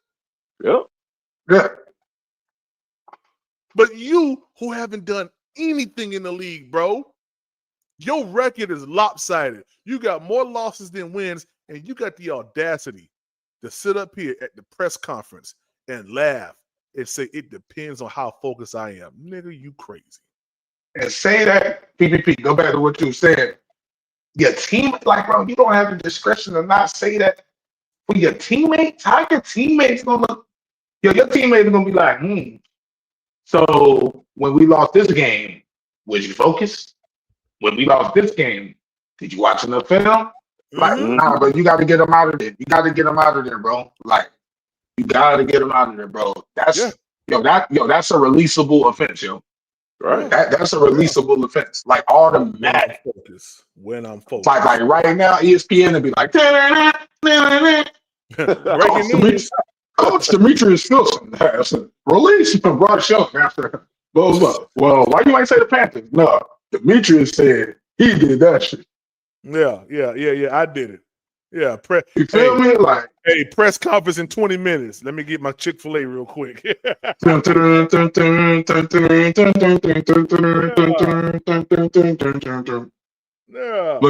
Yep. Yeah. But you, who haven't done anything in the league, bro, your record is lopsided. You got more losses than wins, and you got the audacity to sit up here at the press conference and laugh and say it depends on how focused I am. Nigga, you crazy. And say that, PPP, go back to what you said. Your team, like, bro, you don't have the discretion to not say that for your teammates. How your teammates gonna look? Your teammates are gonna be like, So when we lost this game, was you focused? When we lost this game, did you watch enough film? Like, nah, bro, you got to get them out of there. You got to get them out of there, bro. Like, you got to get them out of there, bro. That's that's a releasable offense, yo. Right. That's a releasable offense. Like automatic. When I'm focused. Like right now, ESPN would be like, breaking news. Coach Demetrius Filson has released from Broad Show after blows up. Well, why you ain't say the Panthers? No, Demetrius said he did that shit. Yeah. I did it. Yeah. You feel me? Like, hey, press conference in 20 minutes. Let me get my Chick-fil-A real quick. yeah. Like,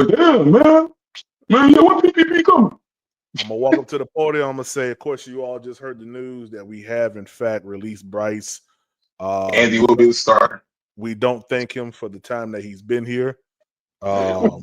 damn, man. Man, yeah, what PPP coming? I'm gonna walk up to the podium. I'm gonna say, of course, you all just heard the news that we have, in fact, released Bryce. Andy will be the starter. We don't thank him for the time that he's been here. Bro,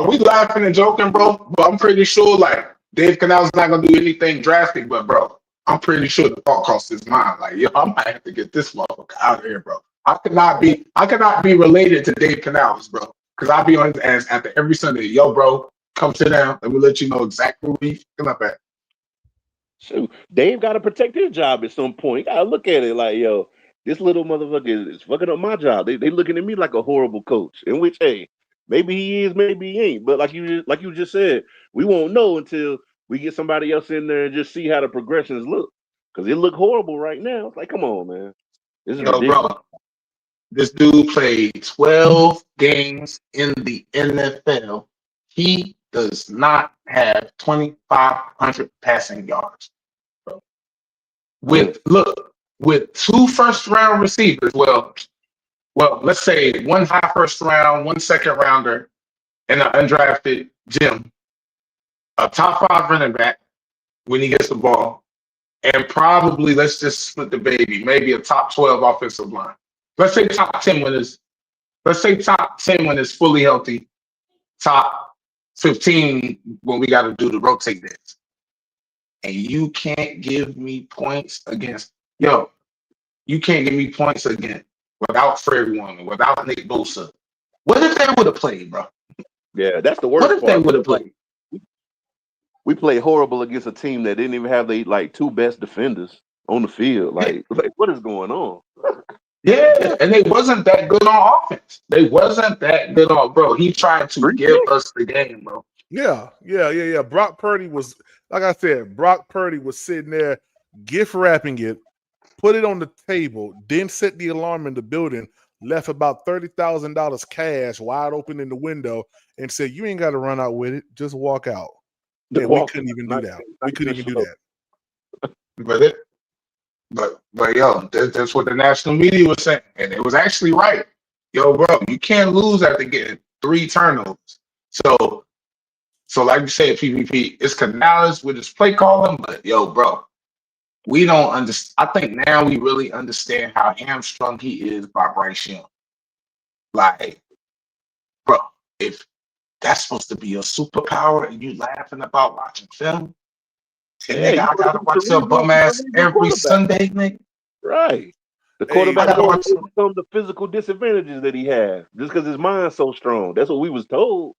we laughing and joking, bro. But I'm pretty sure, like, Dave Canal's not gonna do anything drastic. But, bro, I'm pretty sure the thought crossed his mind. Like, yo, I might have to get this motherfucker out of here, bro. I cannot be related to Dave Canals, bro. Because I'll be on his ass after every Sunday. Yo, bro, come sit down and we'll let you know exactly where you come up at. Shoot, Dave got to protect his job at some point. You got to look at it like, yo, this little motherfucker is fucking up my job. They looking at me like a horrible coach. In which, hey, maybe he is, maybe he ain't. But like you just said, we won't know until we get somebody else in there and just see how the progressions look. Because it look horrible right now. It's like, come on, man. This is ridiculous. Bro, this dude played 12 games in the NFL. He does not have 2,500 passing yards, bro. With 2 first-round receivers. Well, let's say 1 high first round, 1 second rounder, and an undrafted Jim. A top 5 running back when he gets the ball, and probably, let's just split the baby, maybe a top 12 offensive line. Let's say top 10 when it's fully healthy. Top 15 when we got to do the rotate this. And you can't give me points against without Fred Warner, without Nick Bosa. What if they would have played, bro? Yeah, that's the worst What if part. they would have played? We played horrible against a team that didn't even have the 2 best defenders on the field. Like what is going on? Yeah, and they wasn't that good on offense. They wasn't that good on, bro. He tried to give us the game, bro. Yeah. Brock Purdy was, like I said, sitting there gift wrapping it, put it on the table, then set the alarm in the building, left about $30,000 cash wide open in the window, and said, "You ain't got to run out with it. Just walk out." And we couldn't even do that. We couldn't even do that. But yo, that's what the national media was saying, and it was actually right. Yo, bro, you can't lose after getting 3 turnovers. So like you said, PvP, it's Canales with his play calling, but yo, bro, we don't understand. I think now we really understand how hamstrung he is by Bryce Young. Like, bro, if that's supposed to be your superpower and you laughing about watching film, and nigga, I gotta watch your bum ass every Sunday, nigga. Right. The quarterback gotta won't watch- overcome the physical disadvantages that he has just because his mind's so strong. That's what we was told.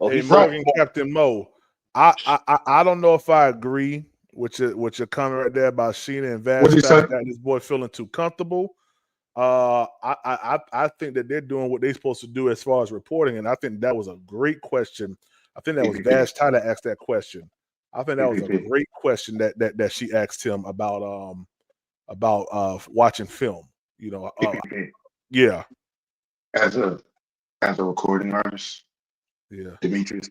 Oh, Hey, he's Morgan, Captain Mo. I don't know if I agree with your comment right there about Sheena and What'd you say? Vashti got this boy feeling too comfortable. I think that they're doing what they're supposed to do as far as reporting, and I think that was a great question. I think that was Vashti that asked that question. I think that was a great question that she asked him about watching film. You know, yeah, As a recording artist, yeah. Demetrius,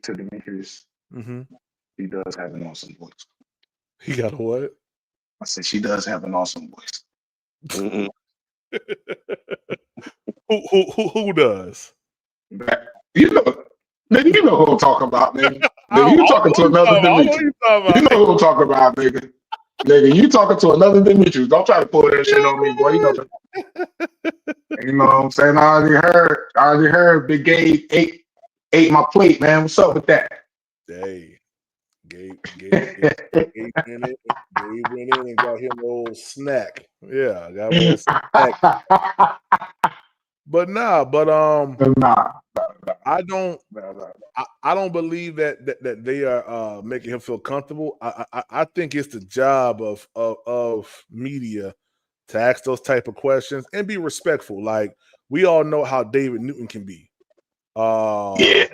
Mm-hmm. he does have an awesome voice. He got what? I said she does have an awesome voice. Mm-mm. Who does? You know, nigga, you know who I'm talking about, nigga. Nigga, you talking to another Demetrius. You know who I'm talking about, nigga. Nigga, you talking to another Demetrius. Don't try to pull that shit on me, boy. You know what I'm saying? I already heard Big Gabe ate my plate, man. What's up with that? Hey, Gabe went in and got him a little snack. Yeah, got a little snack. But nah, I don't believe that they are making him feel comfortable. I think it's the job of media to ask those type of questions and be respectful. Like we all know how David Newton can be. Yeah.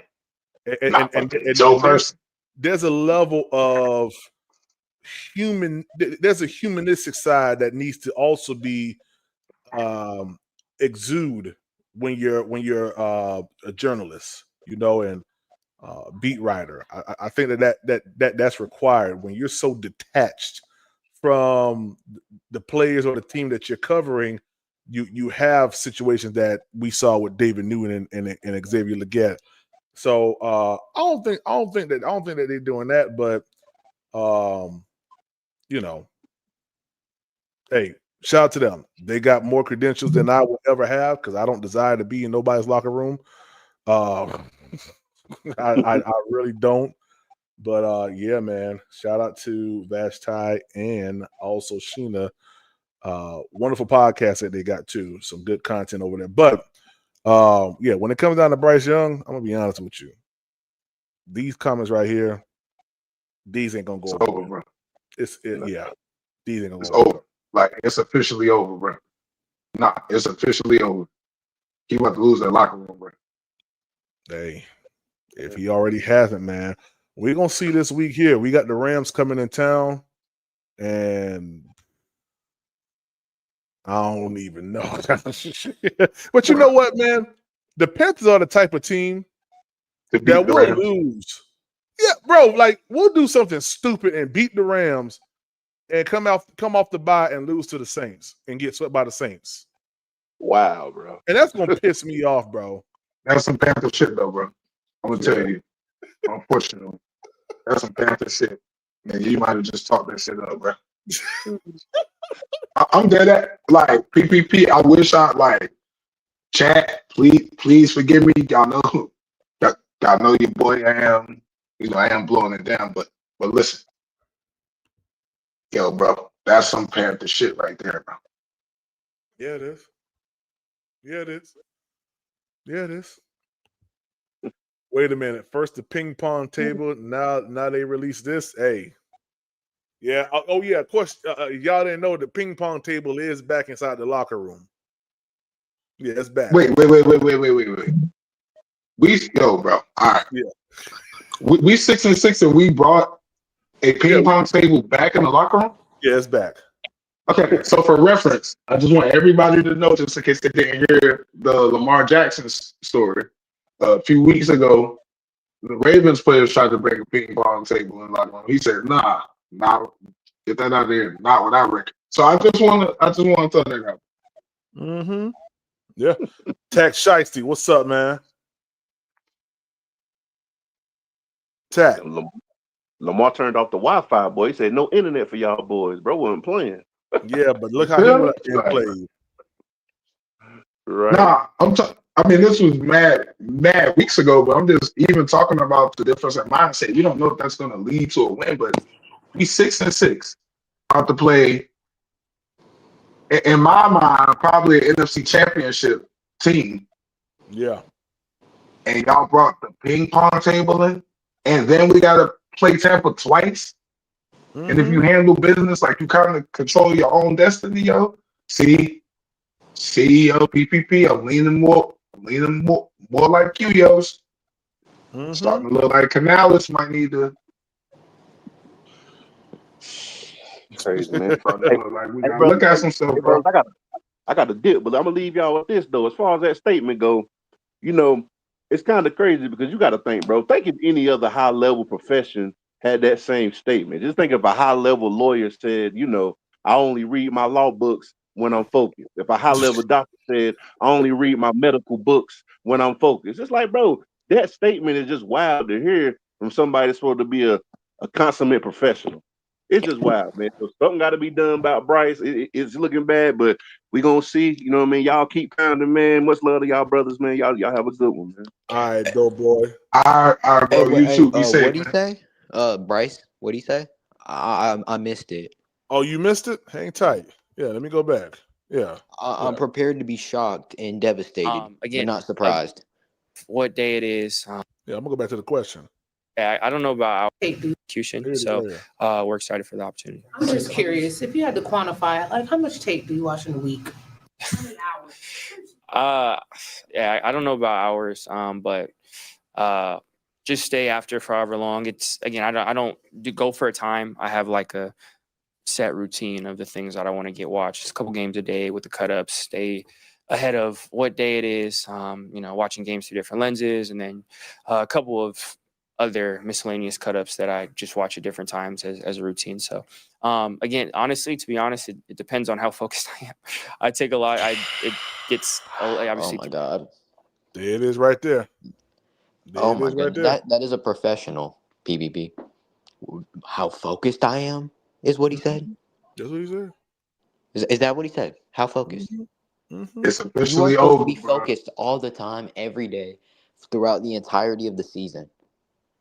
And Joe person. There's a level of there's a humanistic side that needs to also be exude when you're a journalist, you know, and beat writer. I think that's required when you're so detached from the players or the team that you're covering. You have situations that we saw with David Newton and Xavier Legette. So I don't think that they're doing that, but you know, hey, shout out to them. They got more credentials than I would ever have because I don't desire to be in nobody's locker room. I really don't. But yeah, man. Shout out to Vashti and also Sheena. Wonderful podcast that they got too. Some good content over there. But yeah, when it comes down to Bryce Young, I'm gonna be honest with you. These comments right here, these ain't gonna go over, bro. Yeah. These ain't gonna It's go over. Like it's officially over, bro. Nah, it's officially over. He about to lose that locker room, bro. Hey, if he already hasn't, man, we're gonna see this week here. We got the Rams coming in town, and I don't even know. But you know what, man? The Panthers are the type of team that will lose. Yeah, bro. Like we'll do something stupid and beat the Rams, and come off the bye and lose to the Saints and get swept by the Saints. Wow, bro. And that's gonna piss me off, bro. That's some Panther shit, though, bro. I'm gonna tell you. Unfortunately, that's some Panther shit. Man, you might have just talked that shit up, bro. I'm dead at like PPP. I wish chat. Please forgive me. Y'all know your boy. I am blowing it down. But listen, yo, bro, that's some Panther shit right there, bro. Yeah, it is. Yeah, it is. Yeah, it is. Wait a minute. First the ping pong table. Now they release this. Hey. Yeah. Oh yeah. Of course, y'all didn't know the ping pong table is back inside the locker room. Yeah, it's back. Wait. Bro. All right. Yeah. We 6-6 and we brought a ping pong table back in the locker room. Yeah, it's back. Okay, so for reference, I just want everybody to know, just in case they didn't hear the Lamar Jackson story. A few weeks ago, the Ravens players tried to bring a ping pong table in the locker room. He said, "Nah, get that out of there. Not what I reckon." So I just want to throw that out. Mm-hmm. Yeah. Tack Shiesty, what's up, man? Tack. Lamar turned off the Wi-Fi, boy. He said, "No internet for y'all boys." Bro wasn't playing. Yeah, but look how he went out there and played. Right. Nah, I mean, this was mad weeks ago, but I'm just even talking about the difference in mindset. You don't know if that's going to lead to a win, but we 6-6. About to play in my mind, probably an NFC Championship team, Yeah. and y'all brought the ping pong table in, and then we got to play Tampa twice. And if you handle business like you kind of control your own destiny, yo, see, yo, PPP, I'm leaning more like you, yo. Starting to look like Canales might need to. Crazy, man. Like we gotta look at some stuff, bro. I got to dip, but I'm gonna leave y'all with this though. As far as that statement go, it's kind of crazy because you got to think, bro. Think if any other high level profession had that same statement. Just think if a high level lawyer said, I only read my law books when I'm focused. If a high level doctor said, I only read my medical books when I'm focused. It's like, bro, that statement is just wild to hear from somebody that's supposed to be a consummate professional. It's just wild, man. So something got to be done about Bryce. It's looking bad, but we gonna see. You know what I mean? Y'all keep pounding, man. Much love to y'all brothers, man. Y'all have a good one, man. All right, dope boy. All right, bro. You too. Be safe. What'd he say? Bryce, what'd he say? I missed it. Oh, you missed it? Hang tight. Yeah, let me go back. Yeah. I'm prepared to be shocked and devastated. Again, but not surprised. What day it is? Yeah, I'm gonna go back to the question. I don't know about our execution, so we're excited for the opportunity. I'm just curious, if you had to quantify it, like how much tape do you watch in a week? How many hours? I don't know about hours, but just stay after for however long. It's again, I don't go for a time. I have like a set routine of the things that I want to get watched. It's a couple games a day with the cut ups. Stay ahead of what day it is. Watching games through different lenses, and then a couple of other miscellaneous cut-ups that I just watch at different times as a routine. So again, honestly, to be honest, it depends on how focused I am. I take a lot. It gets obviously. Oh my God. There it is right there. Oh my God. That is a professional, PBB. How focused I am is what he said. That's what he said. Is that what he said? How focused? It's You are officially supposed over. to be focused all the time, every day, throughout the entirety of the season.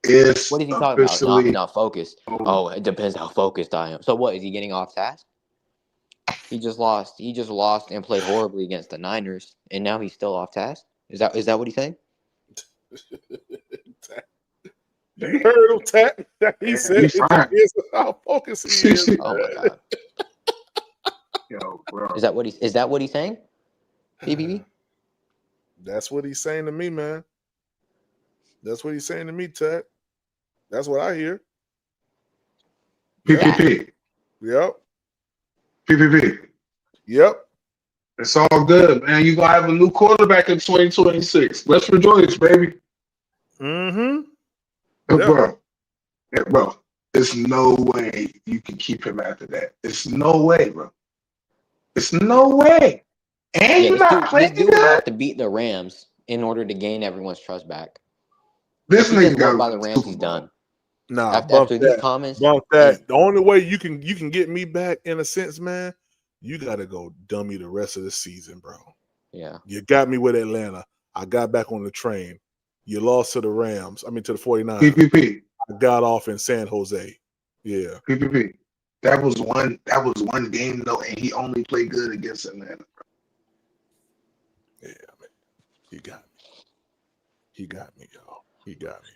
It's What is he talking about? officially Not focused. Oh, it depends how focused I am. So what, is he getting off task? He just lost and played horribly against the Niners, and now he's still off task? Is that what he's saying? You heard him, Tat. He said He's fine. it's how focused he is. Oh my God. Yo, bro. Is that what he's saying? PBB? That's what he's saying to me, man. That's what he's saying to me, Tat. That's what I hear. PPP. Yep. PPP. Yep. It's all good, man. You're gonna have a new quarterback in 2026. Let's rejoice, baby. Mm-hmm. Bro. Yeah, bro. There's no way you can keep him after that. It's no way, bro. It's no way. And you're not playing this dude would have to beat the Rams in order to gain everyone's trust back. This nigga got by the Rams, he's done. Nah, after these comments. Bump that. The only way you can get me back in a sense, man, you gotta go dummy the rest of the season, bro. Yeah. You got me with Atlanta. I got back on the train. You lost to the Rams. I mean to the 49ers. PPP. I got off in San Jose. Yeah. PPP. That was one game though, and he only played good against Atlanta. Yeah, man. He got me, y'all. He got me.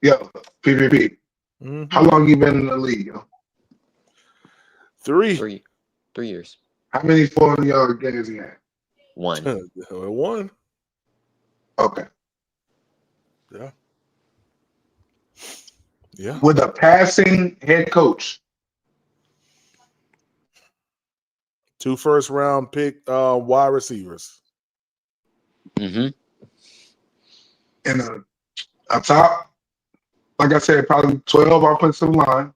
Yo, PPP. Mm-hmm. How long you been in the league, yo? 3 years. How many 40-yard games you had? 1. 1. Okay. Yeah. Yeah. With a passing head coach. 2 first-round pick wide receivers. Mm-hmm. And a top, like I said, probably 12 offensive line.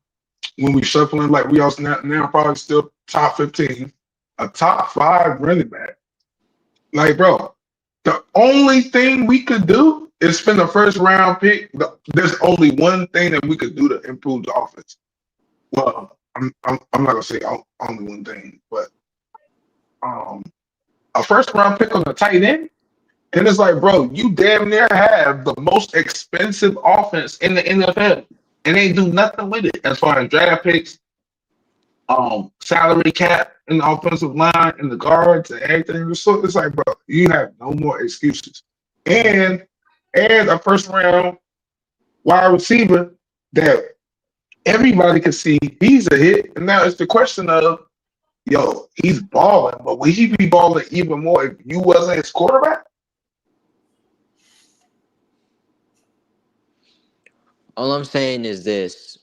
When we shuffling like we also now probably still top 15. A top 5 running back. Like, bro, the only thing we could do is spend a first-round pick. There's only one thing that we could do to improve the offense. Well, I'm not gonna say only one thing, but a first-round pick on the tight end. And it's like, bro, you damn near have the most expensive offense in the NFL, and they do nothing with it as far as draft picks. salary cap in the offensive line and the guards and everything. So it's like, bro, you have no more excuses. And a first round wide receiver that everybody can see he's a hit. And now it's the question of, yo, he's balling, but would he be balling even more if you wasn't his quarterback? All I'm saying is this: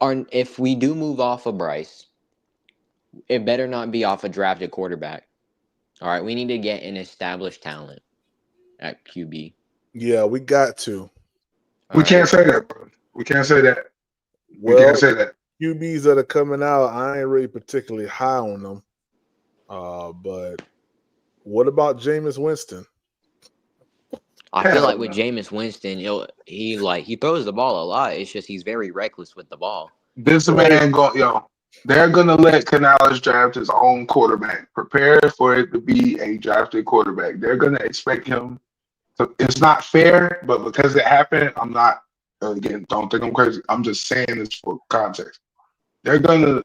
if we do move off of Bryce, it better not be off a drafted quarterback. All right, we need to get an established talent at QB. Yeah, we got to. We can't say that, bro. We can't say that. We Well, can't say that. QBs that are coming out, I ain't really particularly high on them. But what about Jameis Winston? I feel Hell like with no. Jameis Winston, he throws the ball a lot. It's just he's very reckless with the ball. This man they're gonna let Canales draft his own quarterback. Prepare for it to be a drafted quarterback. They're gonna expect him to, it's not fair, but because it happened, I'm not again, don't think I'm crazy. I'm just saying this for context. They're gonna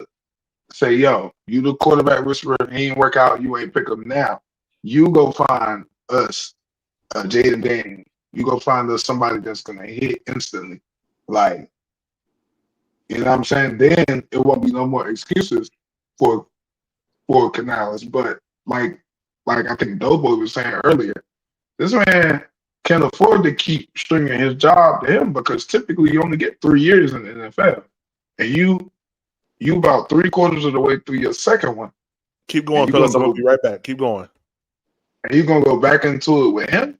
say, yo, you the quarterback whisperer, he ain't work out, you ain't pick him now. You go find us Jaden Daniel. You go find us somebody that's gonna hit instantly. Like, you know what I'm saying? Then it won't be no more excuses for Canales. But like I think Doughboy was saying earlier, this man can afford to keep stringing his job to him because typically you only get 3 years in the NFL. And you about 3/4 of the way through your second one. Keep going, fellas. I'm going to be right back. Keep going. And you're going to go back into it with him?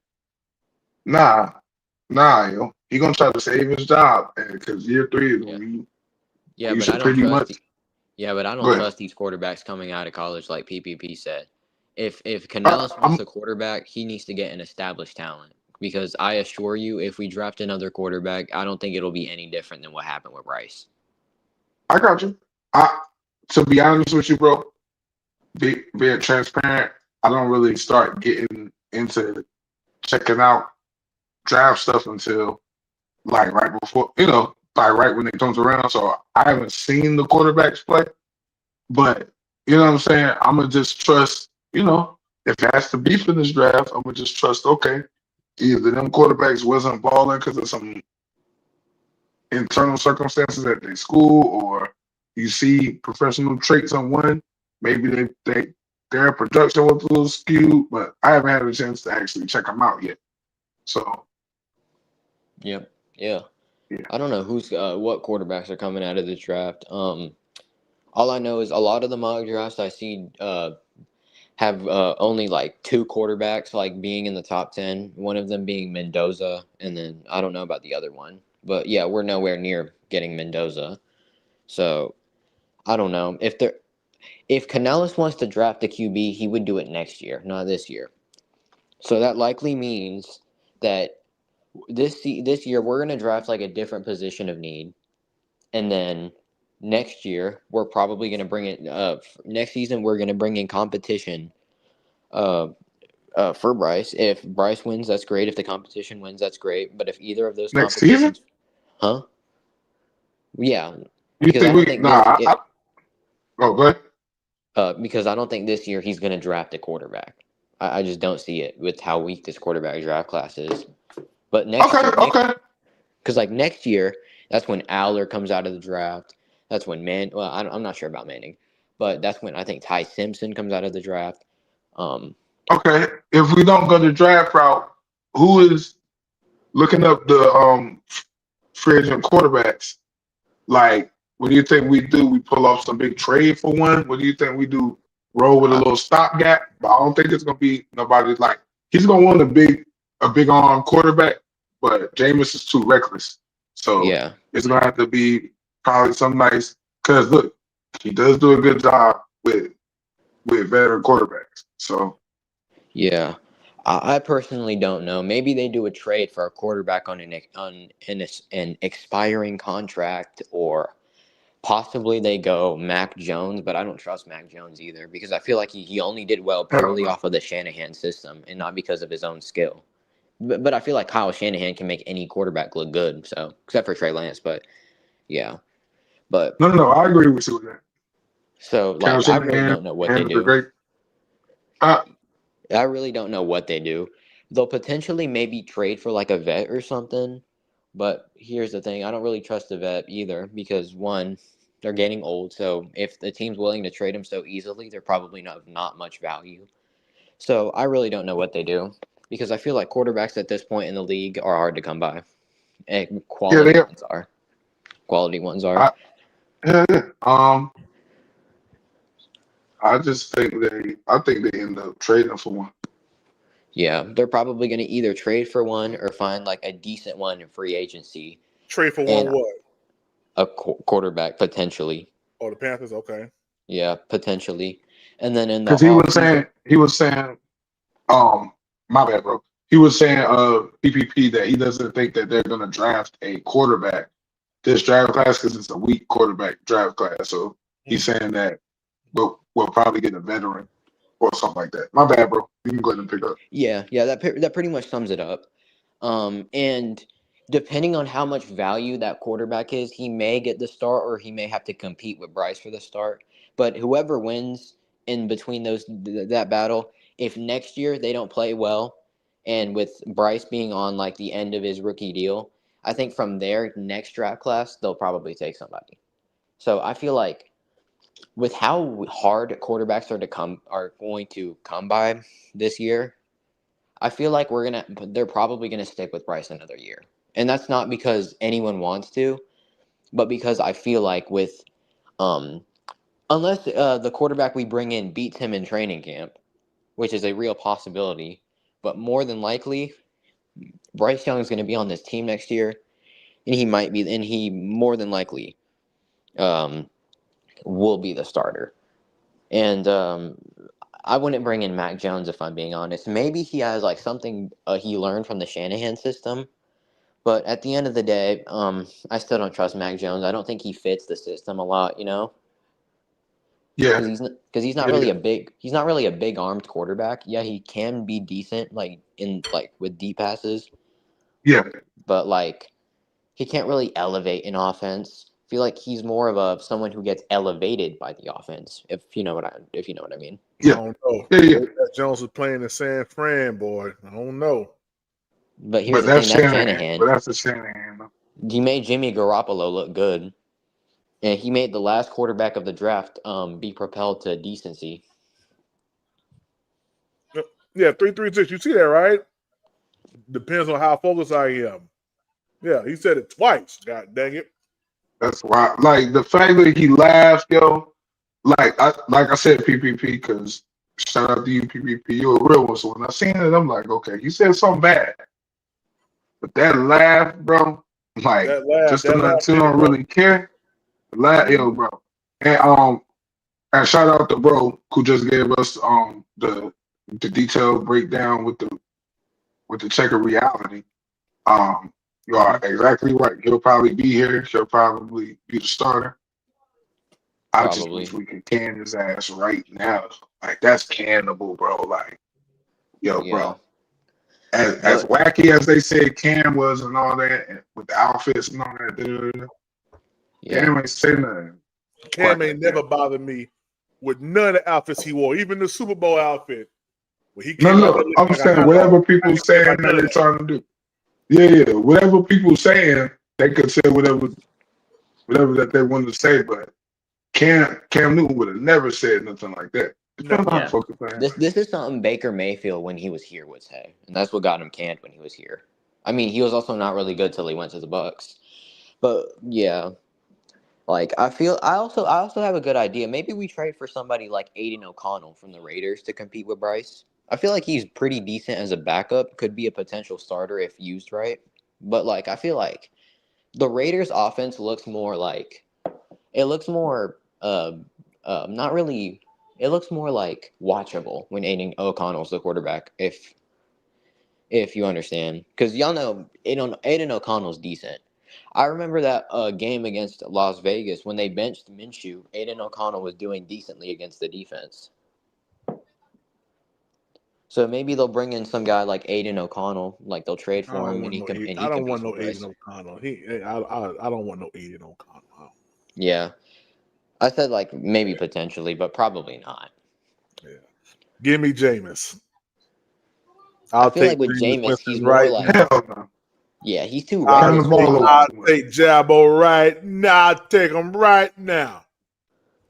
Nah, yo. He's going to try to save his job because year 3 is when you but I don't trust. But I don't trust these quarterbacks coming out of college like PPP said. If Canales wants a quarterback, he needs to get an established talent. Because I assure you, if we draft another quarterback, I don't think it'll be any different than what happened with Bryce. I got you. To be honest with you, bro, being transparent, I don't really start getting into checking out draft stuff until like right before, like right when it comes around. So I haven't seen the quarterbacks play, but you know what I'm saying? I'm gonna just trust, if it has to be for this draft, I'm gonna just trust, okay, either them quarterbacks wasn't balling because of some internal circumstances at their school, or you see professional traits on one. Maybe their production was a little skewed, but I haven't had a chance to actually check them out yet. So, yeah. I don't know what quarterbacks are coming out of this draft. All I know is a lot of the mock drafts I see have only like 2 quarterbacks like being in the top 10. One of them being Mendoza, and then I don't know about the other one. But yeah, we're nowhere near getting Mendoza. So I don't know. If Canales wants to draft a QB, he would do it next year, not this year. So that likely means that this year we're going to draft like a different position of need. And then next year we're probably going to bring it next season we're going to bring in competition for Bryce. If Bryce wins, that's great. If the competition wins, that's great. But if either of those next competitions, season? Yeah, You because think I don't think go ahead. because I don't think this year he's going to draft a quarterback. I just don't see it with how weak this quarterback draft class is. But next year, because like next year, that's when Aller comes out of the draft. That's when I'm not sure about Manning, but that's when I think Ty Simpson comes out of the draft. Okay, if we don't go the draft route, who is looking up the free agent quarterbacks? Like, what do you think we do? We pull off some big trade for one? What do you think we do? Roll with a little stopgap? But I don't think it's gonna be nobody like he's gonna want a big arm quarterback, but Jameis is too reckless. So it's gonna have to be probably some nice because look, he does do a good job with veteran quarterbacks. So I personally don't know. Maybe they do a trade for a quarterback on an expiring contract, or possibly they go Mac Jones, but I don't trust Mac Jones either because I feel like he only did well purely off of the Shanahan system and not because of his own skill. But I feel like Kyle Shanahan can make any quarterback look good, so except for Trey Lance, but yeah. But No, I agree with you with that. so Cal like I really Shanahan don't know what they handled the do. great. Uh, I really don't know what they do. They'll potentially maybe trade for like a vet or something. But here's the thing, I don't really trust the vet either because one, they're getting old. So if the team's willing to trade him so easily, they're probably not much value. So I really don't know what they do because I feel like quarterbacks at this point in the league are hard to come by. And yeah, they. ones are. Quality ones are. I, yeah. I just think I think they end up trading for one. Yeah, they're probably going to either trade for one or find like a decent one in free agency Trade for and one what? a quarterback potentially. Oh, the Panthers. Okay. Yeah, potentially. And then in the Because off season, he was saying, my bad, bro. He was saying, PPP that he doesn't think that they're gonna draft a quarterback this draft class because it's a weak quarterback draft class. So he's saying that we'll probably get a veteran or something like that. My bad, bro. You can go ahead and pick up. yeah, that pretty much sums it up. And depending on how much value that quarterback is, he may get the start or he may have to compete with Bryce for the start. But whoever wins in between that battle, if next year they don't play well, and with Bryce being on like the end of his rookie deal, I think from their next draft class they'll probably take somebody. So I feel like with how hard quarterbacks are going to come by this year, I feel like they're probably gonna stick with Bryce another year, and that's not because anyone wants to, but because I feel like with, um, unless the quarterback we bring in beats him in training camp, which is a real possibility, but more than likely, Bryce Young is gonna be on this team next year, and he more than likely, um, will be the starter, and I wouldn't bring in Mac Jones if I'm being honest. Maybe he has like something he learned from the Shanahan system. But at the end of the day, I still don't trust Mac Jones. I don't think he fits the system a lot, Yeah, because he's not really a big armed quarterback. Yeah, he can be decent like with deep passes, yeah. but like he can't really elevate an offense. I feel like he's more of someone who gets elevated by the offense, if you know what I mean. I Yeah, don't know. yeah. That Jones was playing in San Fran, boy. I don't know. But here's But the thing, that's that's Shanahan. Shanahan. But that's the Shanahan. He made Jimmy Garoppolo look good. And he made the last quarterback of the draft be propelled to decency. Yeah, 336. You see that, right? Depends on how focused I am. Yeah, he said it twice. God dang it. That's why, like the fact that he laughed, yo. Like I said, PPP, because shout out to you, PPP. You're a real one. So when I seen it, I'm like, okay, he said something bad, but that laugh, bro, like just That laugh to did it, don't bro. really care. Laugh, yo, bro. And shout out to bro who just gave us the detailed breakdown with the checker reality. You are exactly right. He'll probably be here. He'll probably be the starter. I just Probably. wish we could can his ass right now. Like that's cannibal, bro. Like, yo, Yeah. bro. As wacky as they said Cam was and all that, and with the outfits and all that, Yeah. Cam ain't say nothing. Cam ain't never bothered me with none of the outfits he wore, even the Super Bowl outfit. When he No, came out there look, looking I'm like a saying hot whatever dog, people I ain't care saying about that none of they're that. trying to do. Yeah. Whatever people saying, they could say whatever that they wanted to say, but Cam Newton would have never said nothing like that. Depends on how Yeah. folks are saying. This is something Baker Mayfield when he was here would say, and that's what got him canned when he was here. I mean, he was also not really good till he went to the Bucks. But yeah, like I also have a good idea. Maybe we trade for somebody like Aiden O'Connell from the Raiders to compete with Bryce. I feel like he's pretty decent as a backup, could be a potential starter if used right. But like I feel like the Raiders offense looks more like it looks more not really it looks more like watchable when Aiden O'Connell's the quarterback if you understand, because y'all know Aiden O'Connell's decent. I remember that game against Las Vegas when they benched Minshew. Aiden O'Connell was doing decently against the defense. So maybe they'll bring in some guy like Aiden O'Connell, like they'll trade for him, and he I don't competes want no with Bryce. Aiden O'Connell. I don't want no Aiden O'Connell. Yeah. I said like maybe potentially, but probably not. Give me Jameis. I I'll feel like take with Jameis Jameis, he's Winston more right like, now. Hell no. yeah, he's too I'll Turn the reckless ball with the over. ball. I'll take Jabbo right now. I'll take him right now.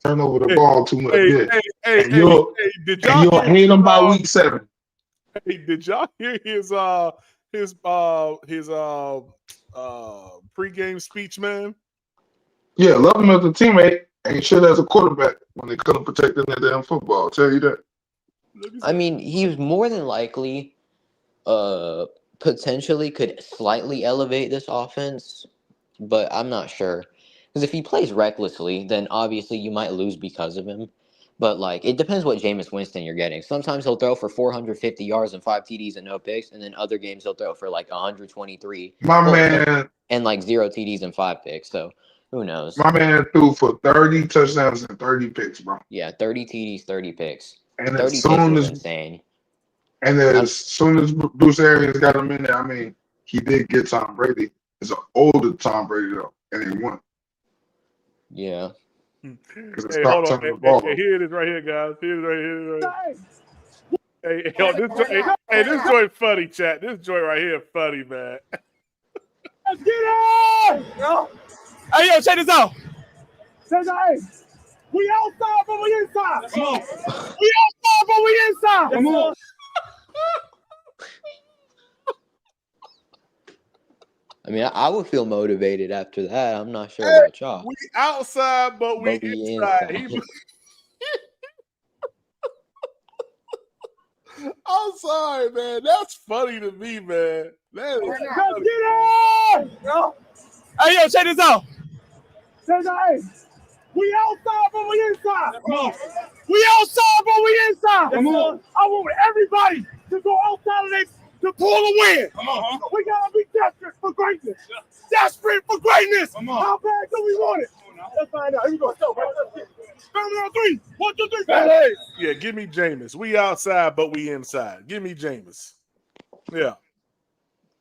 Turn over the Hey, ball too much. Hey, Yeah. hey, And you'll did and y'all you'll hear hate him by week 7. Hey, did y'all hear his pregame speech, man? Yeah, love him as a teammate. Ain't shit as a quarterback when they couldn't protect them that damn football. I'll tell you that. I mean, he's more than likely, potentially could slightly elevate this offense, but I'm not sure. Because if he plays recklessly, then obviously you might lose because of him. But like, it depends what Jameis Winston you're getting. Sometimes he'll throw for 450 yards and 5 TDs and no picks, and then other games he'll throw for like 123 and like 0 TDs and 5 picks. So who knows? My man threw for 30 touchdowns and 30 picks, bro. Yeah, 30 TDs, 30 picks. And 30 as picks soon is as insane. Bruce Arians got him in there, I mean, he did get Tom Brady. It's an older Tom Brady though, and he won. Yeah. Hey, hold on. Hey, here it is right here, guys. Here it is right here. Hey, this joint funny, chat. This joint right here funny, man. Let's get it! Hey, yo, check this out. Hey, we outside, but we inside. Come on. We outside, but we inside. Come on. I mean, I would feel motivated after that. I'm not sure about y'all. We outside, but we inside. I'm sorry, man. That's funny to me, man. Let's get it! Hey, yo, check this out. Hey, we outside, but we inside. Come on. We outside, but we inside. Come on. I want everybody to go outside of this to pull a win. Come on. We gotta be desperate for greatness. Desperate for greatness. Come on. How bad do we want it? Let's find out. Here we go. Family on 3. 1, 2, 3. Hey. Yeah, give me Jameis. We outside, but we inside. Give me Jameis. Yeah.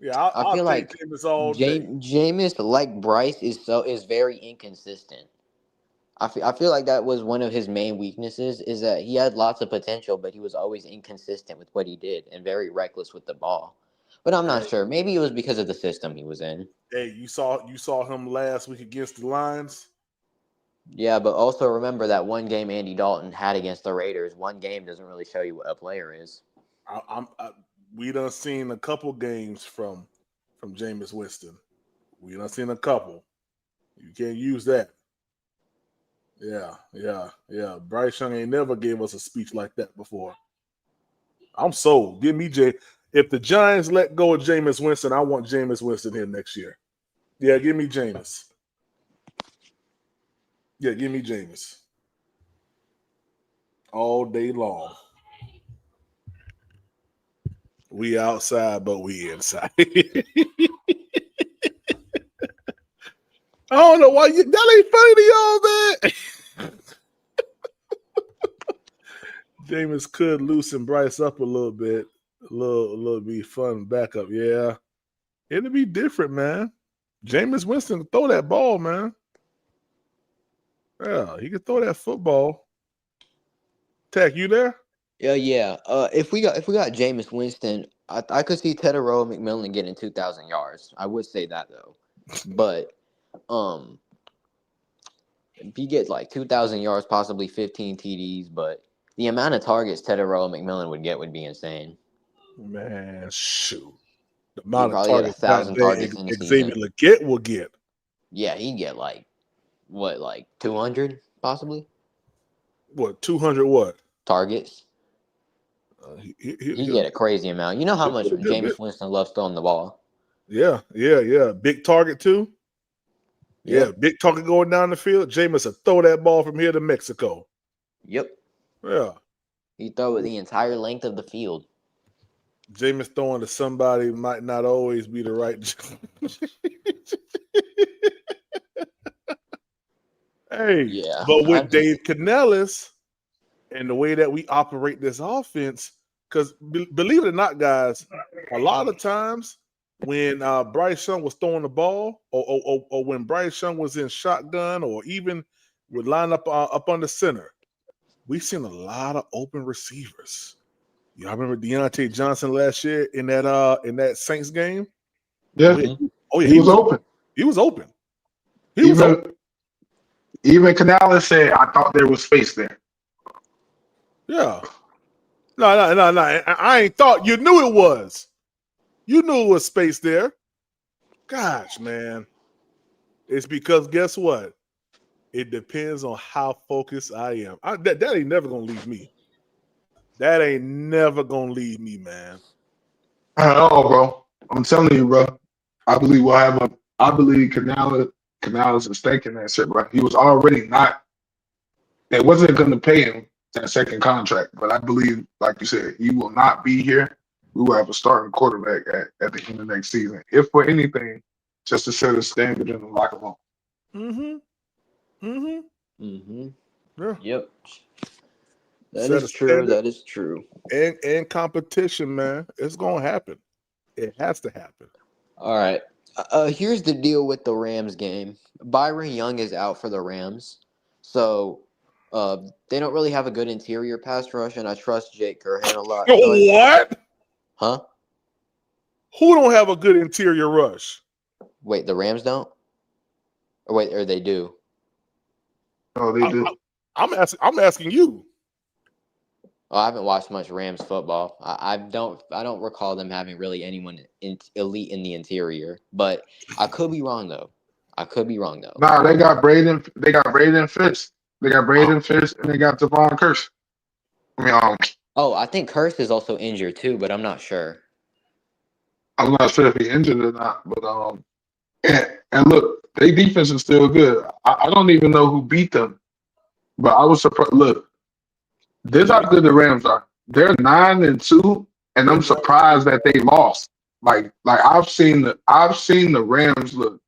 Yeah, I'll feel take like Jameis all day. Jameis, like Bryce, is very inconsistent. I feel like that was one of his main weaknesses, is that he had lots of potential, but he was always inconsistent with what he did and very reckless with the ball. But I'm not sure. Maybe it was because of the system he was in. Hey, you saw him last week against the Lions? Yeah, but also remember that one game Andy Dalton had against the Raiders. One game doesn't really show you what a player is. We done seen a couple games from Jameis Winston. We done seen a couple. You can't use that. Yeah. Bryce Young ain't never gave us a speech like that before. I'm sold. Give me If the Giants let go of Jameis Winston, I want Jameis Winston here next year. Yeah, give me Jameis. Yeah, give me Jameis. All day long. We outside, but we inside. I don't know why that ain't funny to y'all, man. Jameis could loosen Bryce up a little bit. A little be fun backup. Yeah. It'll be different, man. Jameis Winston can throw that ball, man. Yeah, he can throw that football. Tech, you there? Yeah. If we got Jameis Winston, I could see Tedero McMillan getting 2,000 yards. I would say that though, but if he gets like 2,000 yards, possibly 15 TDs, but the amount of targets Tedero McMillan would get would be insane. Man, shoot. The He'd amount of probably get targets 1,000 targets in a Xavier season. Legette will get. Yeah, he'd get like 200 possibly. What, 200 what? Targets. He'd get a crazy amount. You know how much Jameis Winston loves throwing the ball. Yeah. Big target too. Yep. Yeah, big target going down the field. Jameis will throw that ball from here to Mexico. Yep. Yeah. He'd throw it the entire length of the field. Jameis throwing to somebody might not always be the right. Hey, yeah. But with Dave Canellis and the way that we operate this offense, because believe it or not, guys, a lot of times when Bryce Young was throwing the ball, or when Bryce Young was in shotgun, or even would line up on the center, we've seen a lot of open receivers. Y'all remember Deontay Johnson last year in that Saints game? Yeah, He was open. He was open. Even Canales said, "I thought there was space there." Yeah. No. I ain't thought. You knew it was. You knew it was space there. Gosh, man. It's because guess what? It depends on how focused I am. That ain't never gonna leave me. That ain't never gonna leave me, man. I don't know, bro. I'm telling you, bro. I believe we'll have I believe Canales is thinking that shit, bro. He was already not. They wasn't going to pay him that second contract, but I believe, like you said, he will not be here. We will have a starting quarterback at the end of next season, if for anything, just to set a standard in the locker room. Yeah. Yep. That is true. That is true. And competition, man, it's gonna happen. It has to happen. All right. Here's the deal with the Rams game. Byron Young is out for the Rams, so they don't really have a good interior pass rush, and I trust Jake Curhan a lot. What? Huh? Who don't have a good interior rush? Wait, the Rams don't? Or they do? Oh, they do. I'm asking you. Oh, I haven't watched much Rams football. I don't recall them having really anyone elite in the interior. But I could be wrong though. Nah, they got Braden. They got Braden Fitz. They got Braden Fitz, and they got Devon Curse. I think Curse is also injured too, but I'm not sure. I'm not sure if he injured or not, but and look, their defense is still good. I don't even know who beat them, but I was surprised. Look, this is how good the Rams are. They're 9-2, and I'm surprised that they lost. Like I've seen the Rams look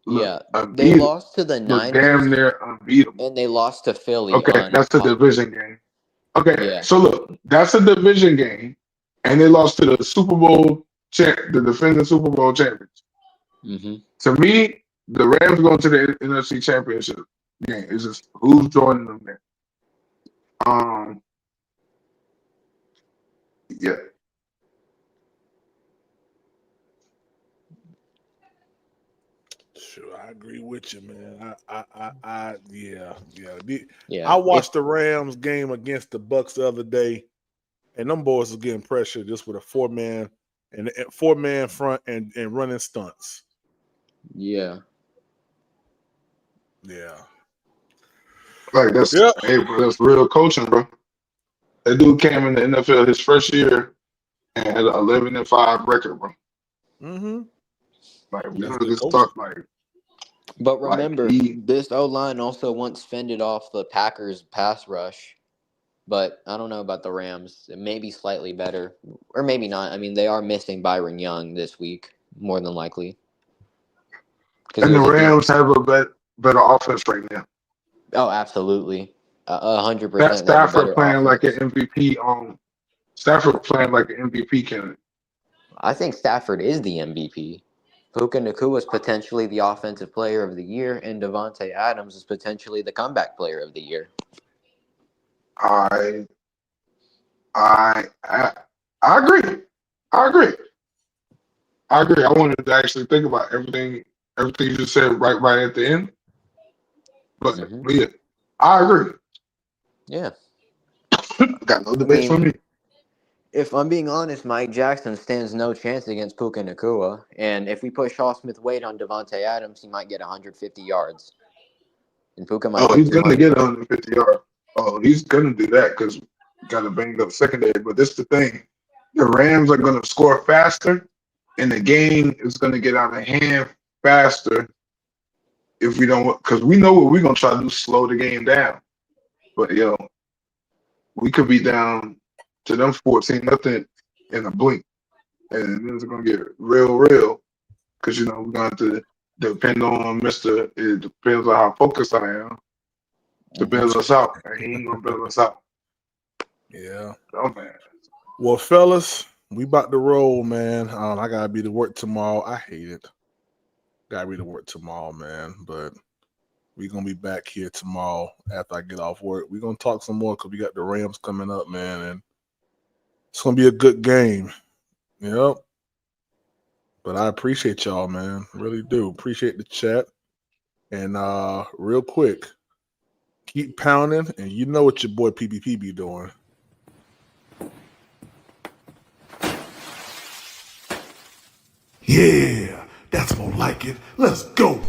unbeatable. They lost to the Niners. Damn near unbeatable. And they lost to Philly. Okay, that's a division game. Okay, so look, that's a division game, and they lost to the Super Bowl the defending Super Bowl champions. To me, the Rams going to the NFC Championship game. It's just who's joining them there. Yeah. Sure, I agree with you, man. I watched the Rams game against the Bucks the other day, and them boys was getting pressure just with a four-man front and running stunts. Yeah. Like that's that's real coaching, bro. That dude came in the NFL his first year and had an 11-5 record, bro. Like we just talk like. But remember, this O-line also once fended off the Packers' pass rush. But I don't know about the Rams. It may be slightly better, or maybe not. I mean, they are missing Byron Young this week, more than likely. And the Rams have a better offense right now. Oh, absolutely, 100%. That Stafford playing like an MVP. Stafford playing like an MVP candidate. I think Stafford is the MVP. Puka Nacua is potentially the offensive player of the year, and Davante Adams is potentially the comeback player of the year. I agree. I wanted to actually think about everything you just said right at the end. But yeah, I agree. Yeah. Got no debate for me. If I'm being honest, Mike Jackson stands no chance against Puka Nacua. And if we put Shaw Smith-Wade on Davante Adams, he might get 150 yards. And Puka might he's going to get 150 yards. Oh, he's going to do that because got a banged up secondary. But this is the thing. The Rams are going to score faster, and the game is going to get out of hand faster if we don't, because we know what we're going to try to do, slow the game down. But, we could be down to them 14-0 in a blink. And it's going to get real because, we're going to have to depend on it depends on how focused I am to bail us out. And he ain't going to bail us out. Yeah. Oh, man. Well, fellas, We about to roll, man. I gotta be to work tomorrow. I hate it. Gotta be to work tomorrow, man. But we gonna be back here tomorrow after I get off work. We gonna talk some more because we got the Rams coming up, man, and it's gonna be a good game. Yep. But I appreciate y'all, man. Really do. Appreciate the chat. And real quick, keep pounding, and you know what your boy PPP be doing. Yeah, that's more like it. Let's go.